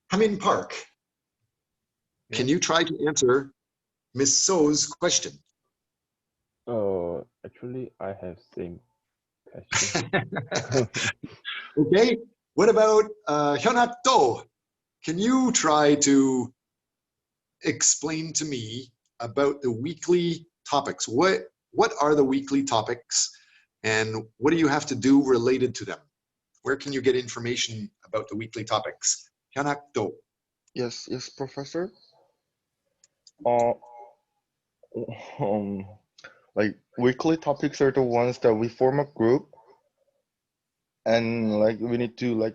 Hamin Park? Can you try to answer Miss So's question? Oh, actually, I have same question. Okay. What about Hyunhak Do? Can you try to explain to me about the weekly topics? What are the weekly topics, and what do you have to do related to them? Where can you get information about the weekly topics? Hyunhak Do. Yes, yes, Professor. Uh, um, like weekly topics are the ones that we form a group, and like we need to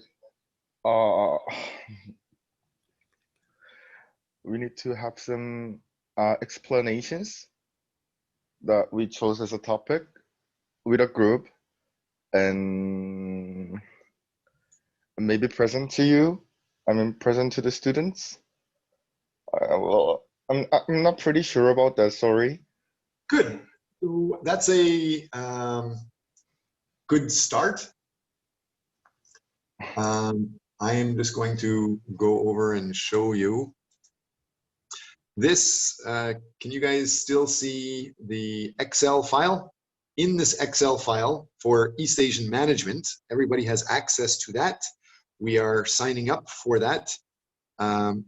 we need to have some explanations that we chose as a topic with a group, and maybe present to you. I mean, present to the students. Well, I'm not pretty sure about that. Sorry. Good. So that's a good start. I am just going to go over and show you this. Can you guys still see the Excel file? In this Excel file for East Asian Management, everybody has access to that. We are signing up for that.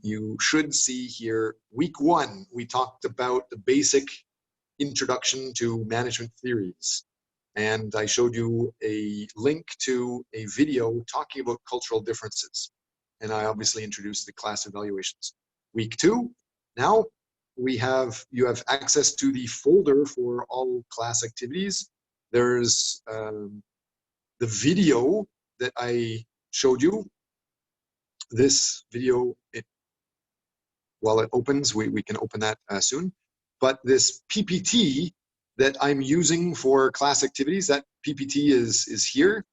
You should see here, week 1, we talked about the basic introduction to management theories. And I showed you a link to a video talking about cultural differences. And I obviously introduced the class evaluations. Week 2, now you have access to the folder for all class activities. There's the video that I showed you. This video, while it opens, we can open that soon. But this PPT that I'm using for class activities, that PPT is here.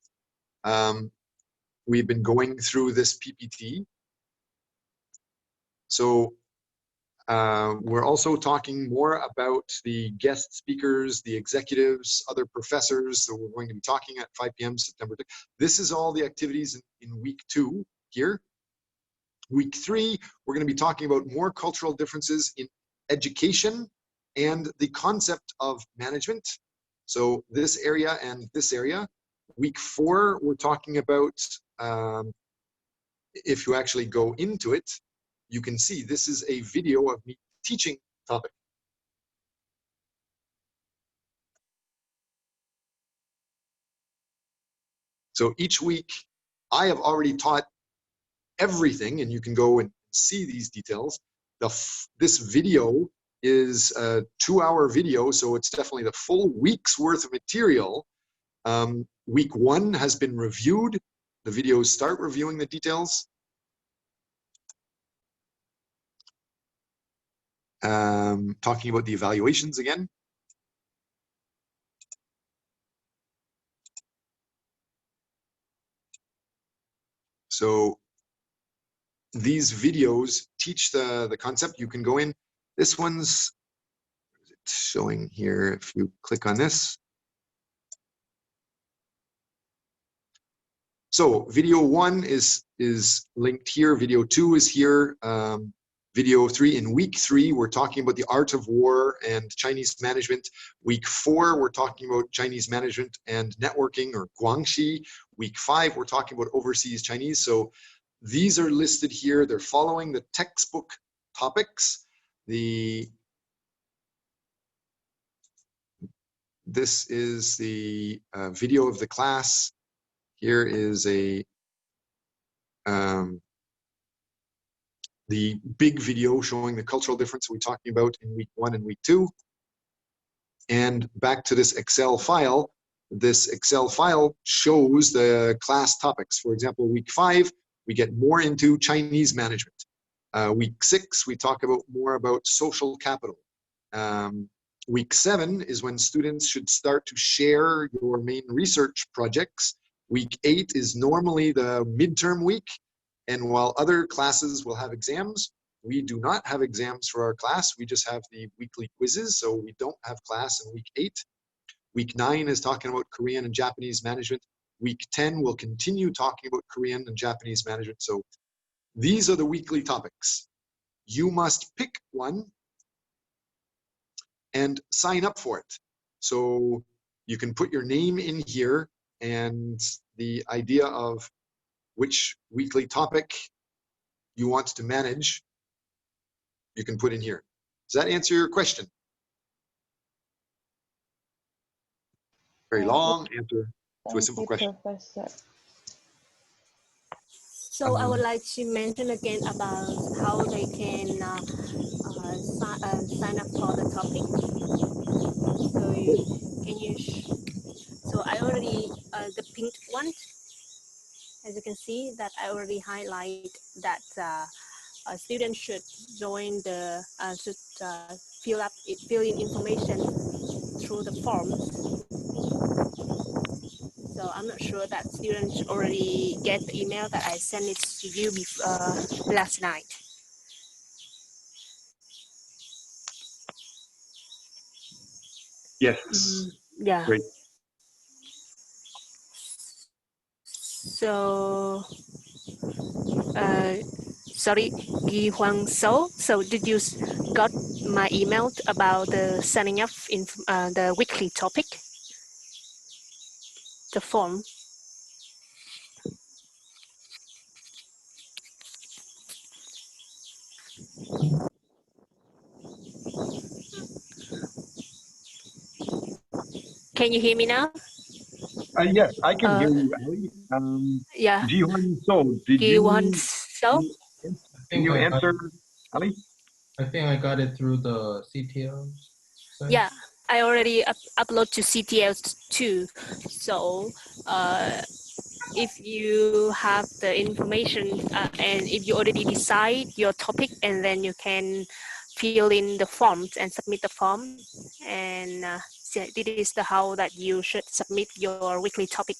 We've been going through this PPT. So we're also talking more about the guest speakers, the executives, other professors. So we're going to be talking at 5 p.m. September 2nd. This is all the activities in week 2 here. Week 3, we're going to be talking about more cultural differences in education and the concept of management. So this area and this area. Week 4, we're talking about, if you actually go into it, you can see this is a video of me teaching topic. So each week, I have already taught everything, and you can go and see these details. This video is a 2-hour video, so it's definitely the full week's worth of material. Week 1 has been reviewed. The videos start reviewing the details. Talking about the evaluations again. So these videos teach the concept. You can go in. This one's showing here. If you click on this. So video 1 is linked here. Video 2 is here. Video 3 in week 3, we're talking about the art of war and Chinese management. Week 4, we're talking about Chinese management and networking, or Guangxi. Week 5, we're talking about overseas Chinese. So these are listed here. They're following the textbook topics. This is the video of the class. Here is the big video showing the cultural difference we're talking about in week 1 and week 2. And back to this Excel file. This Excel file shows the class topics. For example, week 5, we get more into Chinese management. Week 6, we talk more about social capital. Week 7 is when students should start to share your main research projects. Week 8 is normally the midterm week. And while other classes will have exams, we do not have exams for our class. We just have the weekly quizzes, so we don't have class in week 8. Week 9 is talking about Korean and Japanese management. Week 10 will continue talking about Korean and Japanese management. So these are the weekly topics. You must pick one and sign up for it. So you can put your name in here, and the idea of which weekly topic you want to manage, you can put in here. Does that answer your question? Very long answer to a simple question. Professor. So I would like to mention again about how they can sign up for the topic. So I already the pink one. As you can see, that I already highlight that a student should join the fill in information through the forms. So I'm not sure that students already get the email that I sent it to you last night. Yes. Yeah. Great. So, sorry, Gi Huang So. So did you got my email about the signing up in the weekly topic? The form. Can you hear me now? Yes, I can hear you, Ali. Yeah. Ji-Hwan So, did Ji-Hwan you So? can you answer, Ali? I think I got it through the CTL site. Yeah, I already upload to CTL too. So if you have the information and if you already decide your topic, and then you can fill in the forms and submit the form. And this is the how that you should submit your weekly topic.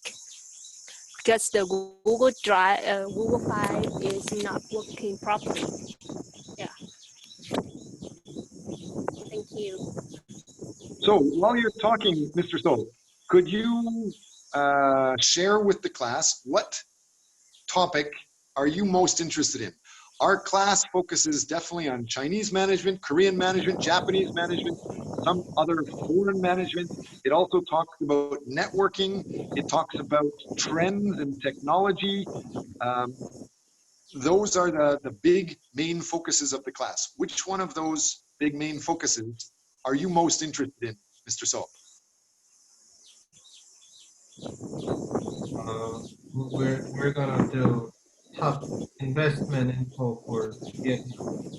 Because the Google Drive, Google file is not working properly. Yeah. Thank you. So while you're talking, Mr. So, could you share with the class what topic are you most interested in? Our class focuses definitely on Chinese management, Korean management, Japanese management, some other foreign management. It also talks about networking. It talks about trends and technology. Those are the big main focuses of the class. Which one of those big main focuses are you most interested in, Mr. So? We're gonna do top investment info for Vietnam.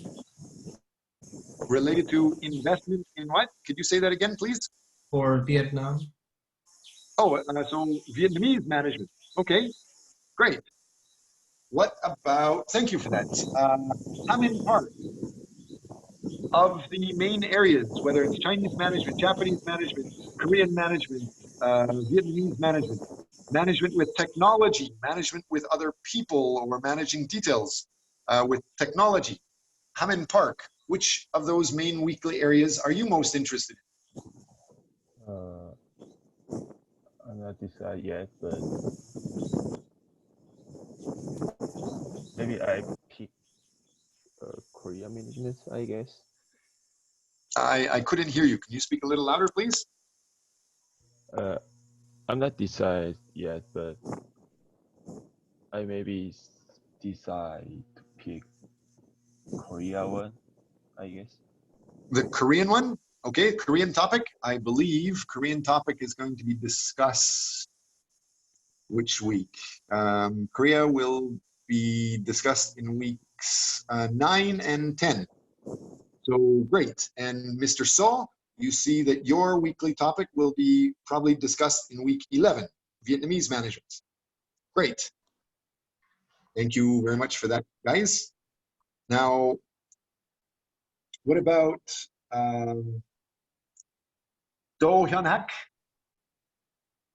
related to investment in what? Could you say that again, please? For Vietnam. Oh, so Vietnamese management. Okay, great. What about, thank you for that. How many parts of the main areas, whether it's Chinese management, Japanese management, Korean management, Vietnamese management, management with technology, management with other people, or managing details with technology? Hamin Park, which of those main weekly areas are you most interested in? I'm not decided yet, but maybe I pick Korea management, I guess. I couldn't hear you. Can you speak a little louder, please? I'm not decided yet, but I maybe decide to pick Korea one, I guess. The Korean one? Okay, Korean topic. I believe Korean topic is going to be discussed which week? Korea will be discussed in weeks 9 and 10. So great. And Mr. So, you see that your weekly topic will be probably discussed in week 11, Vietnamese management. Great. Thank you very much for that, guys. Now, what about Do Hyun-hak?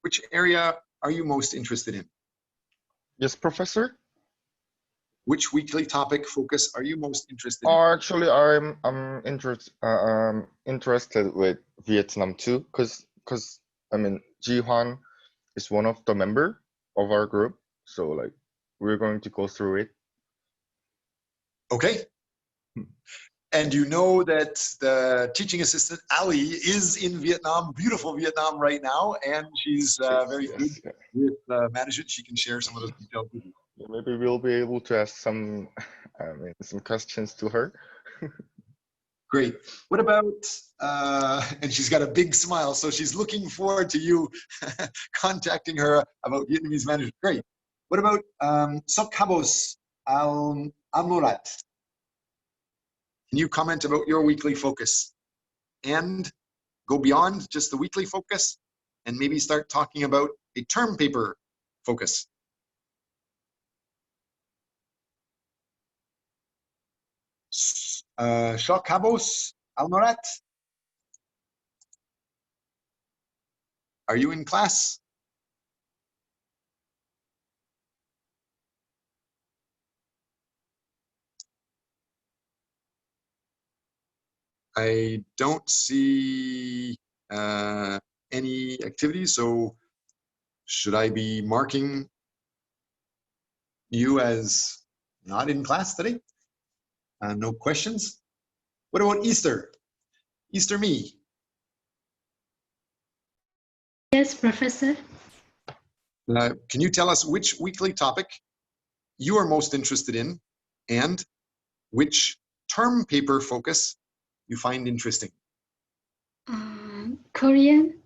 Which area are you most interested in? Yes, Professor. Which weekly topic focus are you most interested in? Actually, I'm interested with Vietnam too, cause I mean Ji Hwan is one of the member of our group, so like we're going to go through it. Okay. And you know that the teaching assistant Ali is in Vietnam, beautiful Vietnam right now, and she's very good with management. She can share some of those details with you. Yeah, maybe we'll be able to ask some questions to her. Great. What about, and she's got a big smile, so she's looking forward to you contacting her about Vietnamese management. Great. What about Sok Habos Amurat? Can you comment about your weekly focus and go beyond just the weekly focus and maybe start talking about a term paper focus? Sok Habos Almorat? Are you in class? I don't see any activities, so should I be marking you as not in class today? No questions? What about Easter? Easter me? Yes, Professor. Can you tell us which weekly topic you are most interested in and which term paper focus you find interesting? Korean.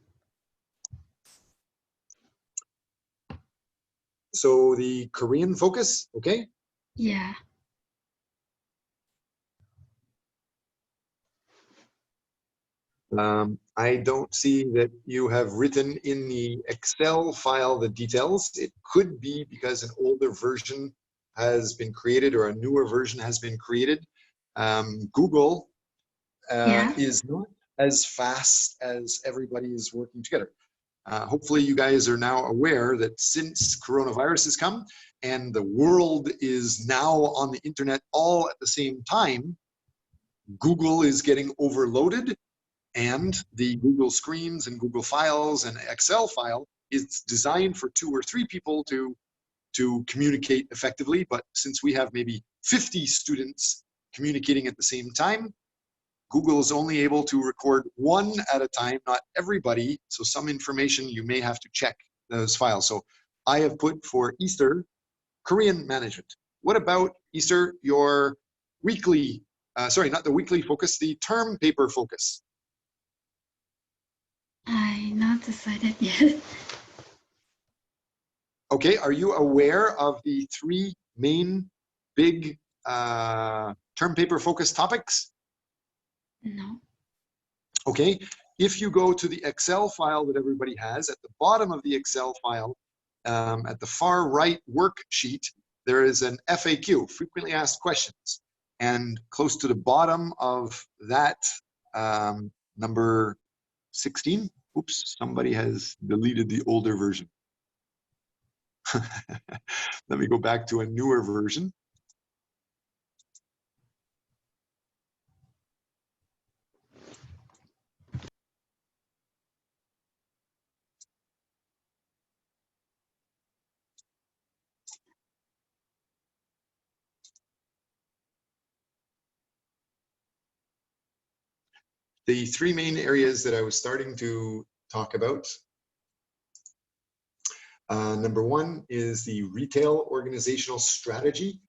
So the Korean focus, okay? Yeah. I don't see that you have written in the Excel file the details. It could be because an older version has been created or a newer version has been created. Google is not as fast as everybody is working together. Hopefully you guys are now aware that since coronavirus has come and the world is now on the internet all at the same time, Google is getting overloaded, and the Google Screens and Google Files and Excel file is designed for 2 or 3 people to communicate effectively. But since we have maybe 50 students communicating at the same time, Google is only able to record 1 at a time, not everybody. So some information you may have to check those files. So I have put for Easter, Korean management. What about Easter, your weekly, sorry, not the weekly focus, the term paper focus? I not decided yet. Okay, are you aware of the 3 main big term paper focus topics? No. Okay, if you go to the Excel file that everybody has, at the bottom of the Excel file, at the far right worksheet, there is an FAQ, frequently asked questions. And close to the bottom of that, number 16, oops, somebody has deleted the older version. Let me go back to a newer version. the three main areas that I was starting to talk about. Number one is the retail organizational strategy.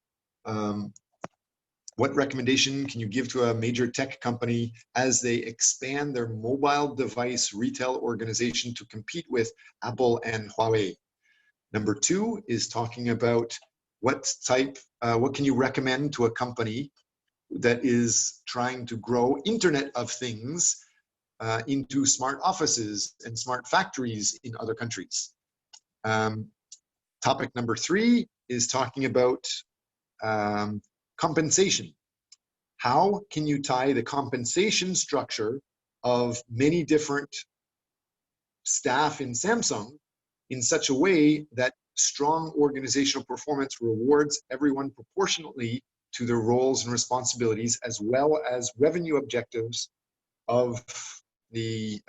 What recommendation can you give to a major tech company as they expand their mobile device retail organization to compete with Apple and Huawei? Number two is talking about what can you recommend to a company that is trying to grow Internet of Things into smart offices and smart factories in other countries. Topic number three is talking about compensation. How can you tie the compensation structure of many different staff in Samsung in such a way that strong organizational performance rewards everyone proportionately to their roles and responsibilities, as well as revenue objectives of the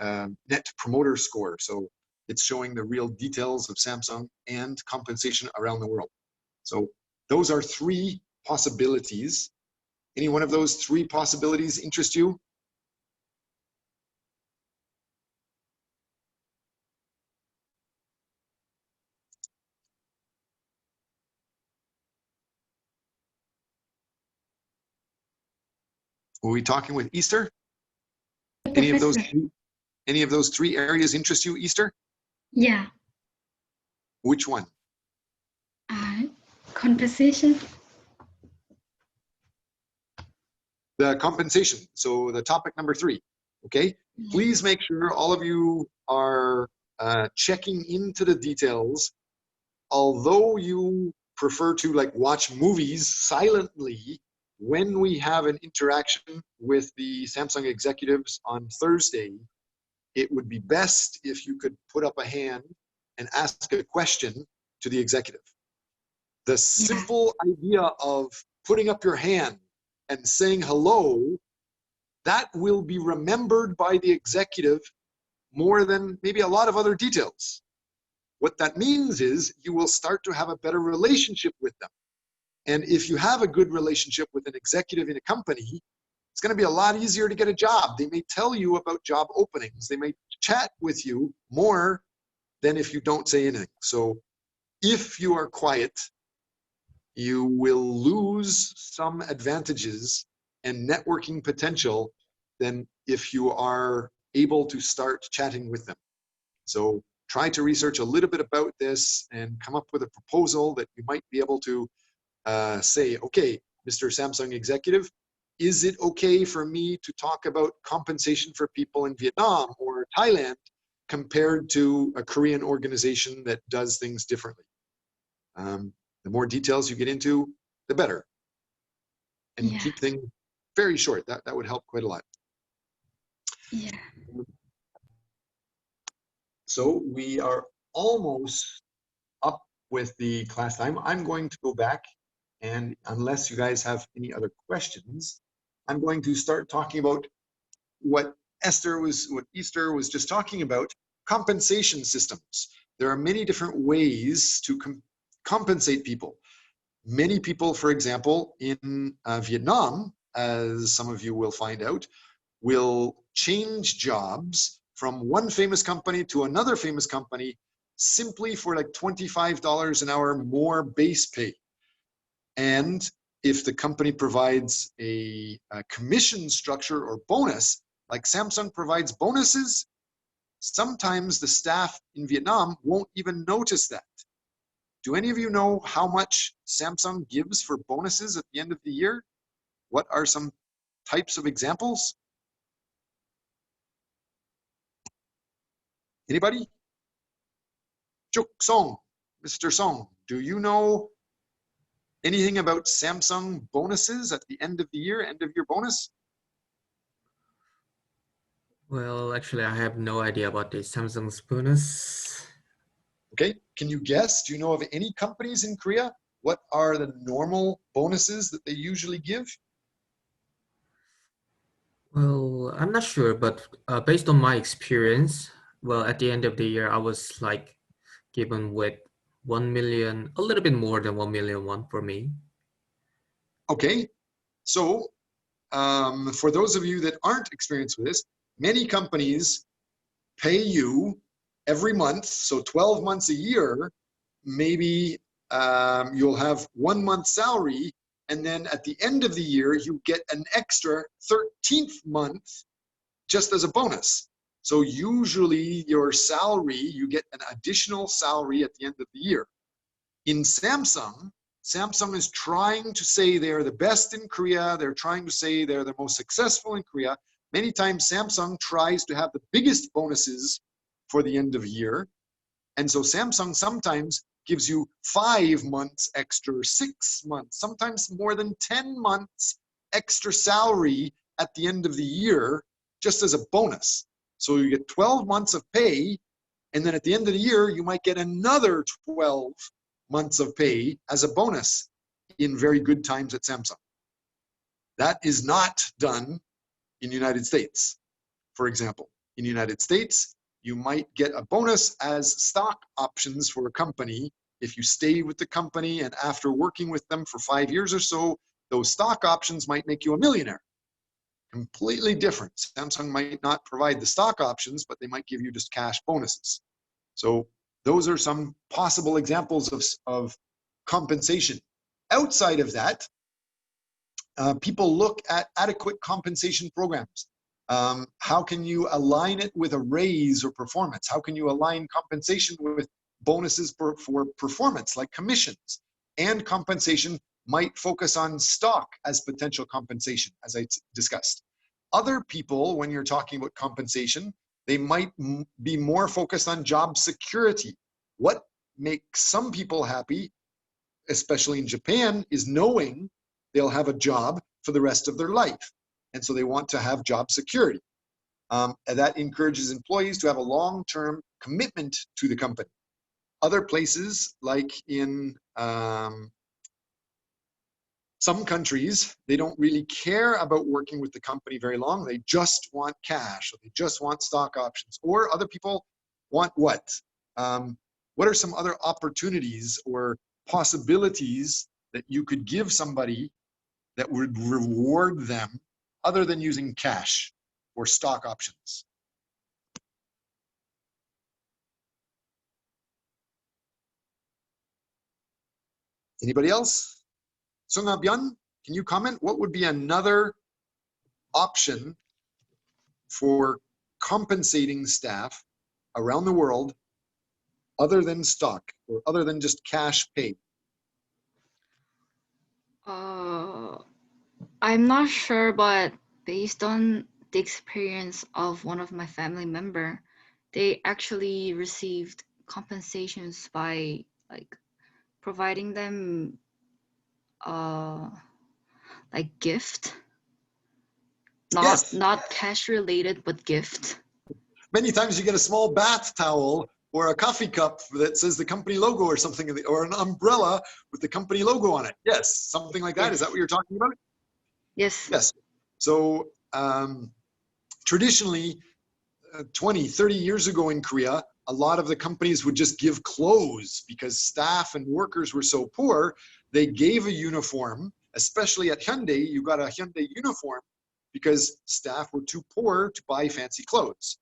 net promoter score. So it's showing the real details of Samsung and compensation around the world. So those are three possibilities. Any one of those three possibilities interest you? Were we talking with Easter? Any of those three areas interest you, Easter? Yeah. Which one? Compensation. The compensation. So the topic number three. Okay. Please make sure all of you are checking into the details. Although you prefer to like watch movies silently, when we have an interaction with the Samsung executives on Thursday, it would be best if you could put up a hand and ask a question to the executive. The simple idea of putting up your hand and saying hello, that will be remembered by the executive more than maybe a lot of other details. What that means is you will start to have a better relationship with them. And if you have a good relationship with an executive in a company, it's going to be a lot easier to get a job. They may tell you about job openings. They may chat with you more than if you don't say anything. So if you are quiet, you will lose some advantages and networking potential than if you are able to start chatting with them. So try to research a little bit about this and come up with a proposal that you might be able to say, okay, Mr. Samsung executive, is it okay for me to talk about compensation for people in Vietnam or Thailand compared to a Korean organization that does things differently? The more details you get into, the better. And keep things very short. That would help quite a lot. Yeah. So we are almost up with the class time. I'm going to go back, and unless you guys have any other questions, I'm going to start talking about what Easter was just talking about, compensation systems. There are many different ways to compensate people. Many people, for example, in Vietnam, as some of you will find out, will change jobs from one famous company to another famous company simply for like $25 an hour more base pay. And if the company provides a commission structure or bonus, like Samsung provides bonuses, sometimes the staff in Vietnam won't even notice that. Do any of you know how much Samsung gives for bonuses at the end of the year? What are some types of examples? Anybody? Chuk Song, Mr. Song, do you know anything about Samsung bonuses at the end of the year, end of year bonus? Well, actually, I have no idea about the Samsung's bonus. Okay, can you guess? Do you know of any companies in Korea? What are the normal bonuses that they usually give? Well, I'm not sure, but based on my experience, well, at the end of the year, I was like given with 1 million, a little bit more than 1 million won for me. Okay, so for those of you that aren't experienced with this, many companies pay you every month, so 12 months a year, maybe you'll have 1 month salary, and then at the end of the year, you get an extra 13th month just as a bonus. So usually your salary, you get an additional salary at the end of the year. In Samsung, Samsung is trying to say they're the best in Korea. They're trying to say they're the most successful in Korea. Many times Samsung tries to have the biggest bonuses for the end of year. And so Samsung sometimes gives you 5 months extra, 6 months, sometimes more than 10 months extra salary at the end of the year, just as a bonus. So you get 12 months of pay, and then at the end of the year, you might get another 12 months of pay as a bonus in very good times at Samsung. That is not done in the United States. For example, in the United States, you might get a bonus as stock options for a company if you stay with the company, and after working with them for 5 years or so, those stock options might make you a millionaire. Completely different. Samsung might not provide the stock options, but they might give you just cash bonuses. So those are some possible examples of compensation. Outside of that, people look at adequate compensation programs. How can you align it with a raise or performance? How can you align compensation with bonuses for performance, like commissions? And compensation might focus on stock as potential compensation, as I discussed. Other people, when you're talking about compensation, they might be more focused on job security. What makes some people happy, especially in Japan, is knowing they'll have a job for the rest of their life. And so they want to have job security. And that encourages employees to have a long-term commitment to the company. Other places, like in some countries, they don't really care about working with the company very long. They just want cash, or they just want stock options. Or other people want what? What are some other opportunities or possibilities that you could give somebody that would reward them other than using cash or stock options? Anybody else? Sungabyan, can you comment? What would be another option for compensating staff around the world other than stock or other than just cash pay? I'm not sure, but based on the experience of one of my family member, they actually received compensations by like providing them like gift, Yes. not cash related, but gift. Many times you get a small bath towel or a coffee cup that says the company logo or something, or an umbrella with the company logo on it. Yes, something like that. Yes. Is that what you're talking about? Yes. Yes. So traditionally, 20, 30 years ago in Korea, a lot of the companies would just give clothes because staff and workers were so poor. They gave a uniform, especially at Hyundai. You got a Hyundai uniform because staff were too poor to buy fancy clothes.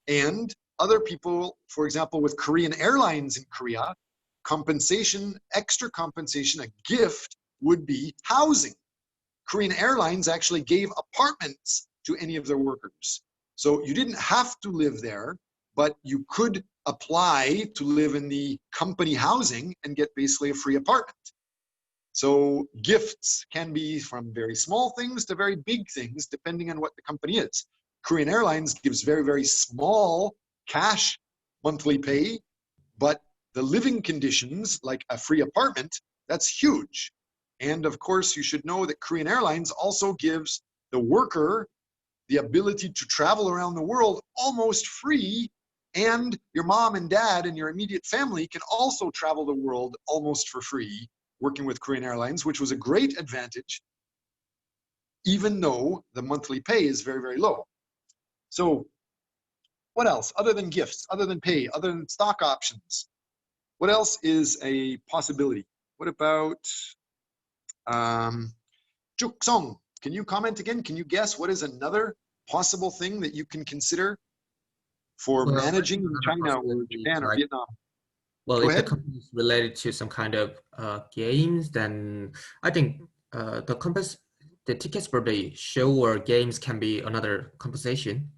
And other people, for example, with Korean Airlines in Korea, compensation, extra compensation, a gift would be housing. Korean Airlines actually gave apartments to any of their workers. So you didn't have to live there, but you could apply to live in the company housing and get basically a free apartment. So gifts can be from very small things to very big things, depending on what the company is. Korean Airlines gives very, very small cash monthly pay, but the living conditions, like a free apartment, that's huge. And of course, you should know that Korean Airlines also gives the worker the ability to travel around the world almost free, and your mom and dad and your immediate family can also travel the world almost for free working with Korean Airlines, which was a great advantage, even though the monthly pay is very, very low. So what else, other than gifts, other than pay, other than stock options? What else is a possibility? What about Juk Song? Can you comment again? Can you guess what is another possible thing that you can consider for Well, managing in another China or possibility is Japan or like, Vietnam? well, Go if the ahead. company is related to some kind of games, then I think the tickets for the show or games can be another compensation.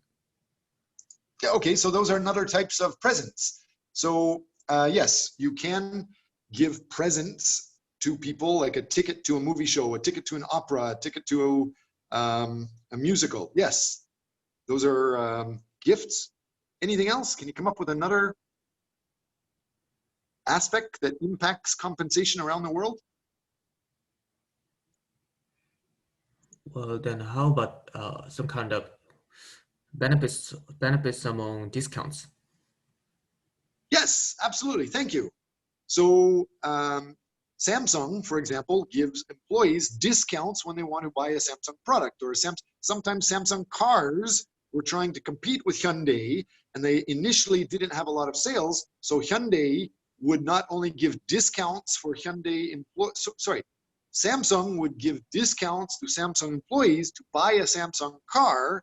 Yeah, okay, so those are another types of presents. So yes, you can give presents to people, like a ticket to a movie show, a ticket to an opera, a ticket to a musical. Yes, those are gifts. Anything else? Can you come up with another aspect that impacts compensation around the world? Well, then how about some kind of benefits among discounts? Yes, absolutely. Thank you. So Samsung, for example, gives employees discounts when they want to buy a Samsung product, or sometimes Samsung cars were trying to compete with Hyundai, and they initially didn't have a lot of sales. So Hyundai would not only give discounts for Hyundai employees, Samsung would give discounts to Samsung employees to buy a Samsung car.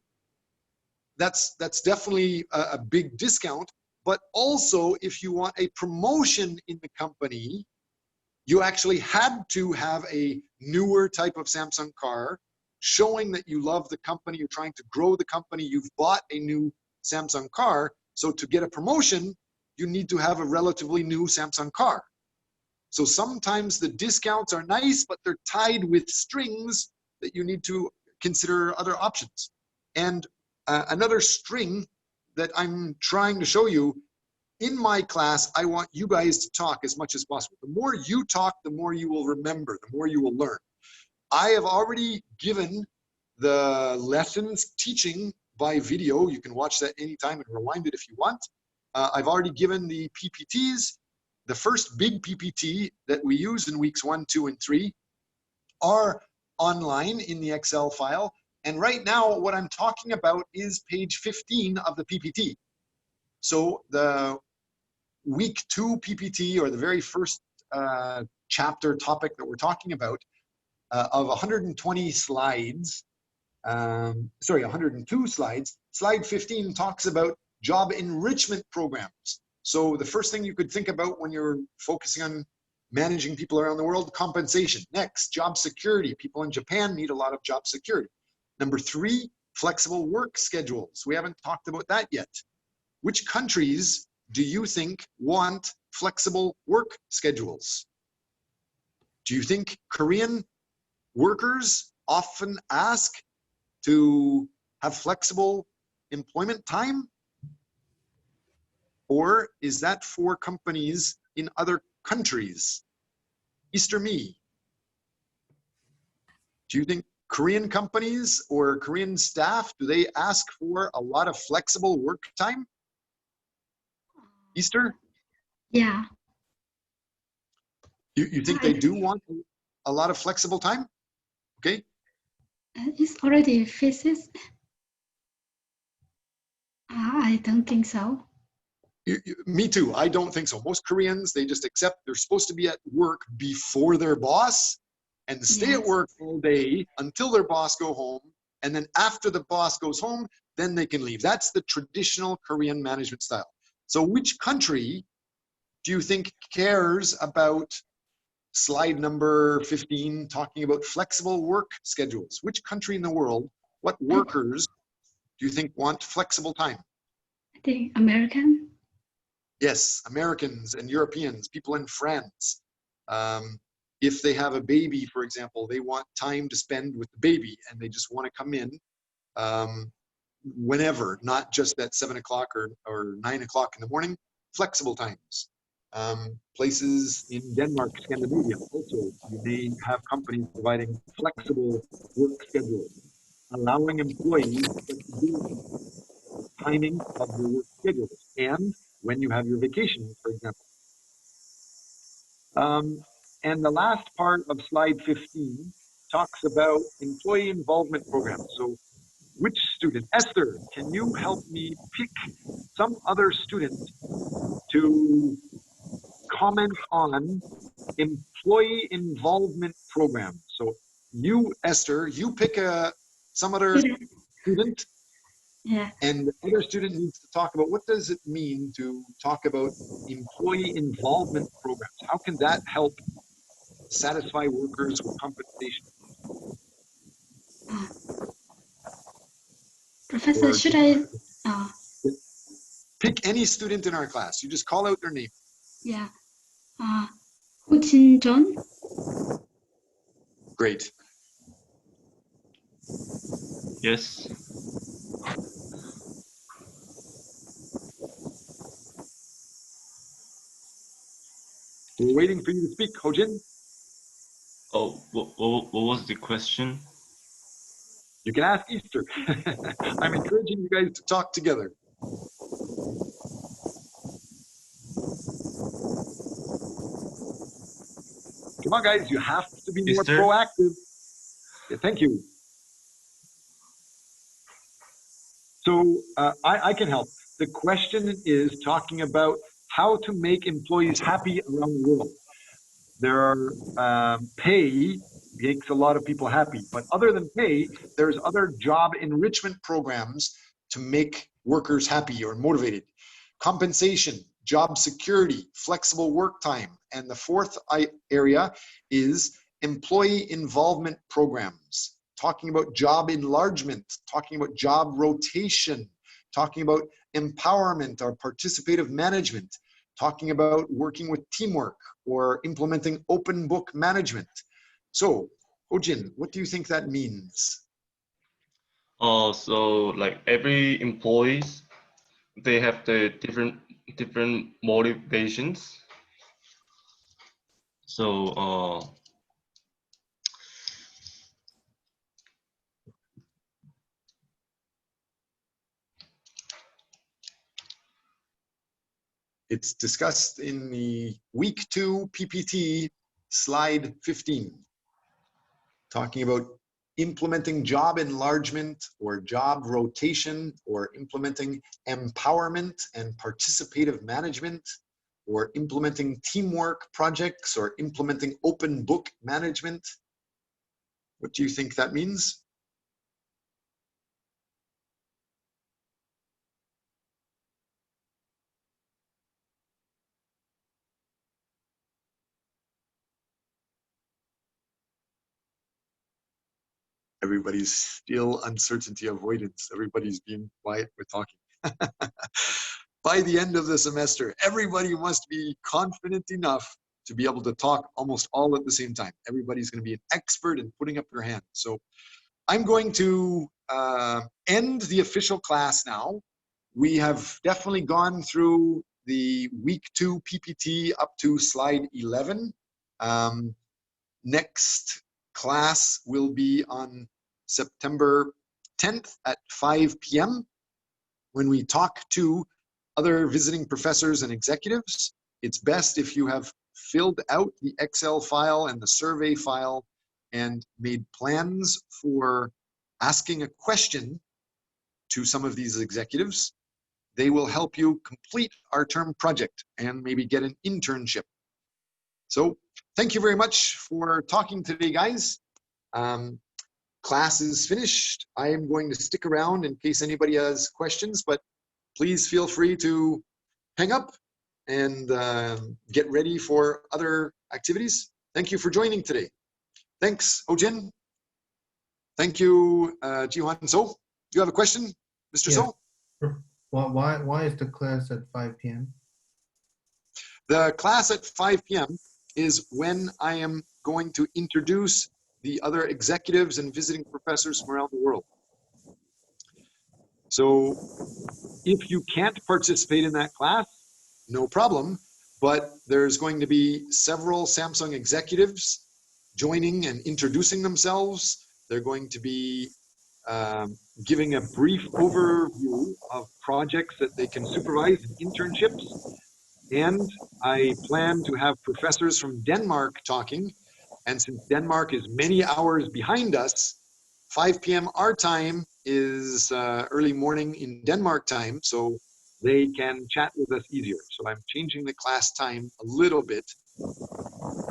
That's definitely a big discount. But also, if you want a promotion in the company, you actually had to have a newer type of Samsung car, showing that you love the company, you're trying to grow the company, you've bought a new Samsung car. So to get a promotion, you need to have a relatively new Samsung car. So sometimes the discounts are nice, but they're tied with strings that you need to consider other options. And another string that I'm trying to show you, in my class, I want you guys to talk as much as possible. The more you talk, the more you will remember, the more you will learn. I have already given the lessons teaching by video. You can watch that anytime and rewind it if you want. I've already given the PPTs. The first big PPT that we use in weeks 1, 2, and 3 are online in the Excel file. And right now, what I'm talking about is page 15 of the PPT. So the week 2 PPT, or the very first chapter topic that we're talking about, of 120 slides, 102 slides, slide 15 talks about job enrichment programs. So the first thing you could think about when you're focusing on managing people around the world, compensation. Next, job security. People in Japan need a lot of job security. Number 3, flexible work schedules. We haven't talked about that yet. Which countries do you think want flexible work schedules? Do you think Korean workers often ask to have flexible employment time? Or is that for companies in other countries? Easter me. Do you think Korean companies or Korean staff, do they ask for a lot of flexible work time? Easter? Yeah. You think they do want a lot of flexible time? Okay. It's already physics. I don't think so. Me too. I don't think so. Most Koreans, they just accept they're supposed to be at work before their boss and stay at work all day until their boss go home. And then after the boss goes home, then they can leave. That's the traditional Korean management style. So which country do you think cares about slide number 15, talking about flexible work schedules? Which country in the world, what workers do you think want flexible time? I think American. Yes, Americans and Europeans, people in France. If they have a baby, for example, they want time to spend with the baby, and they just want to come in whenever, not just at 7 o'clock or 9 o'clock in the morning, flexible times. Places in Denmark, Scandinavia, also, you may have companies providing flexible work schedules, allowing employees flexibility with timing of their work schedules and when you have your vacation, for example. And the last part of slide 15 talks about employee involvement programs. So which student? Esther, can you help me pick some other student to comment on employee involvement program? So you, Esther, you pick some other student Yeah. And the other student needs to talk about what does it mean to talk about employee involvement programs? How can that help satisfy workers with compensation? Professor, Or should I? pick any student in our class. You just call out their name. Yeah. Ho Jin John. Great. Yes. We're waiting for you to speak, Hojin. Oh, what was the question? You can ask Easter. I'm encouraging you guys to talk together. Come on, guys, you have to be more Easter? proactive. Yeah, thank you. So I can help. The question is talking about how to make employees happy around the world. There are pay makes a lot of people happy, but other than pay, There's other job enrichment programs to make workers happy or motivated. Compensation, job security, flexible work time. And the fourth area is employee involvement programs, talking about job enlargement, talking about job rotation, talking about empowerment or participative management, talking about working with teamwork or implementing open book management. So, Hojin, what do you think that means? So like every employees, they have the different motivations. So It's discussed in the week 2 PPT, slide 15, talking about implementing job enlargement or job rotation or implementing empowerment and participative management or implementing teamwork projects or implementing open book management. What do you think that means? Everybody's still uncertainty avoidance. Everybody's being quiet with talking. By the end of the semester, everybody must be confident enough to be able to talk almost all at the same time. Everybody's going to be an expert in putting up their hand. So I'm going to end the official class now. We have definitely gone through the week 2 PPT up to slide 11. Next class will be on September 10th at 5 p.m. when we talk to other visiting professors and executives. It's best if you have filled out the Excel file and the survey file and made plans for asking a question to some of these executives. They will help you complete our term project and maybe get an internship. So thank you very much for talking today, guys. Class is finished. I am going to stick around in case anybody has questions, but please feel free to hang up and get ready for other activities. Thank you for joining today. Thanks, Hojin. Thank you, Jiwan So. Do you have a question, Mr. So? Why is the class at 5 p.m.? The class at 5 p.m. is when I am going to introduce the other executives and visiting professors from around the world. So if you can't participate in that class, no problem, but there's going to be several Samsung executives joining and introducing themselves. They're going to be giving a brief overview of projects that they can supervise in internships. And I plan to have professors from Denmark talking. And since Denmark is many hours behind us, 5 p.m. our time is early morning in Denmark time, so they can chat with us easier. So I'm changing the class time a little bit.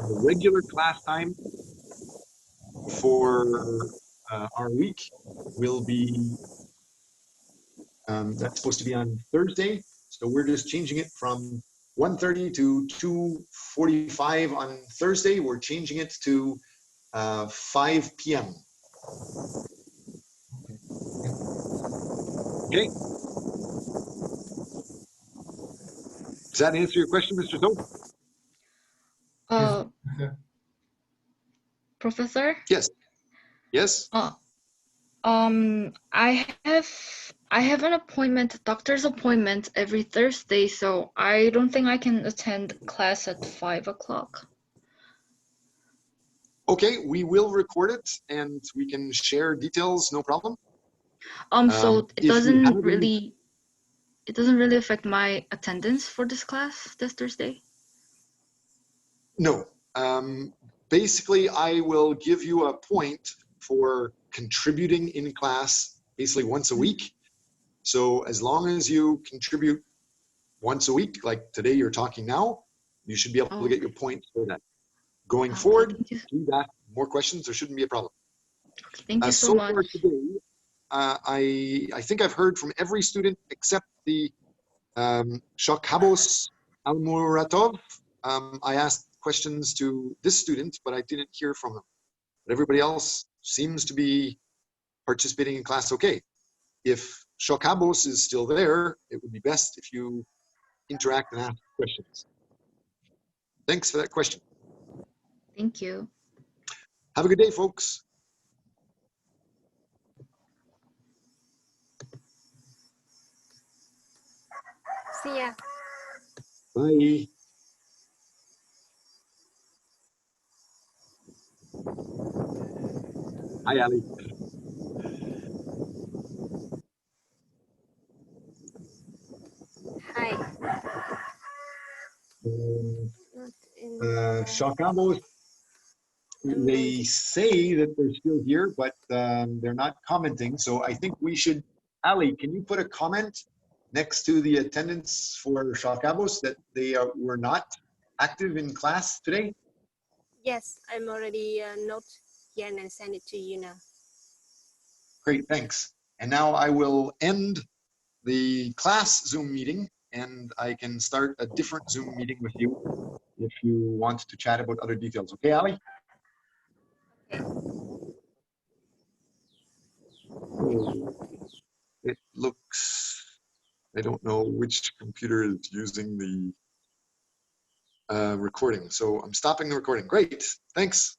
The regular class time for our week will be That's supposed to be on Thursday. So we're just changing it from 1:30 to 2:45 on Thursday. We're changing it to 5 p.m. Okay. Does that answer your question, Mr. Soap? Professor? Yes. Yes. I have an appointment, doctor's appointment every Thursday, so I don't think I can attend class at 5 o'clock. Okay, we will record it and we can share details, no problem. So it if you doesn't have any- really affect my attendance for this class this Thursday? No. Basically, I will give you a point for contributing in class basically once a week. So as long as you contribute once a week, like today you're talking now, you should be able to get your points for that. Going forward, do that. More questions, there shouldn't be a problem. Thank you so much. Far today, I think I've heard from every student except the Shokhabos Almuratov. I asked questions to this student, but I didn't hear from them. But everybody else seems to be participating in class okay. If Shokhabos is still there, it would be best if you interact and ask questions. Thanks for that question. Thank you. Have a good day, folks. See ya. Bye. Hi, Ali. Hi. Shokhabos, they say that they're still here, but they're not commenting. So I think we should, Ali, can you put a comment next to the attendance for Shokhabos that they were not active in class today? Yes, I'm already note here and send it to you now. Great, thanks. And now I will end the class Zoom meeting and I can start a different Zoom meeting with you if you want to chat about other details. Okay, Ali? It looks, I don't know which computer is using the recording. So I'm stopping the recording. Great, thanks.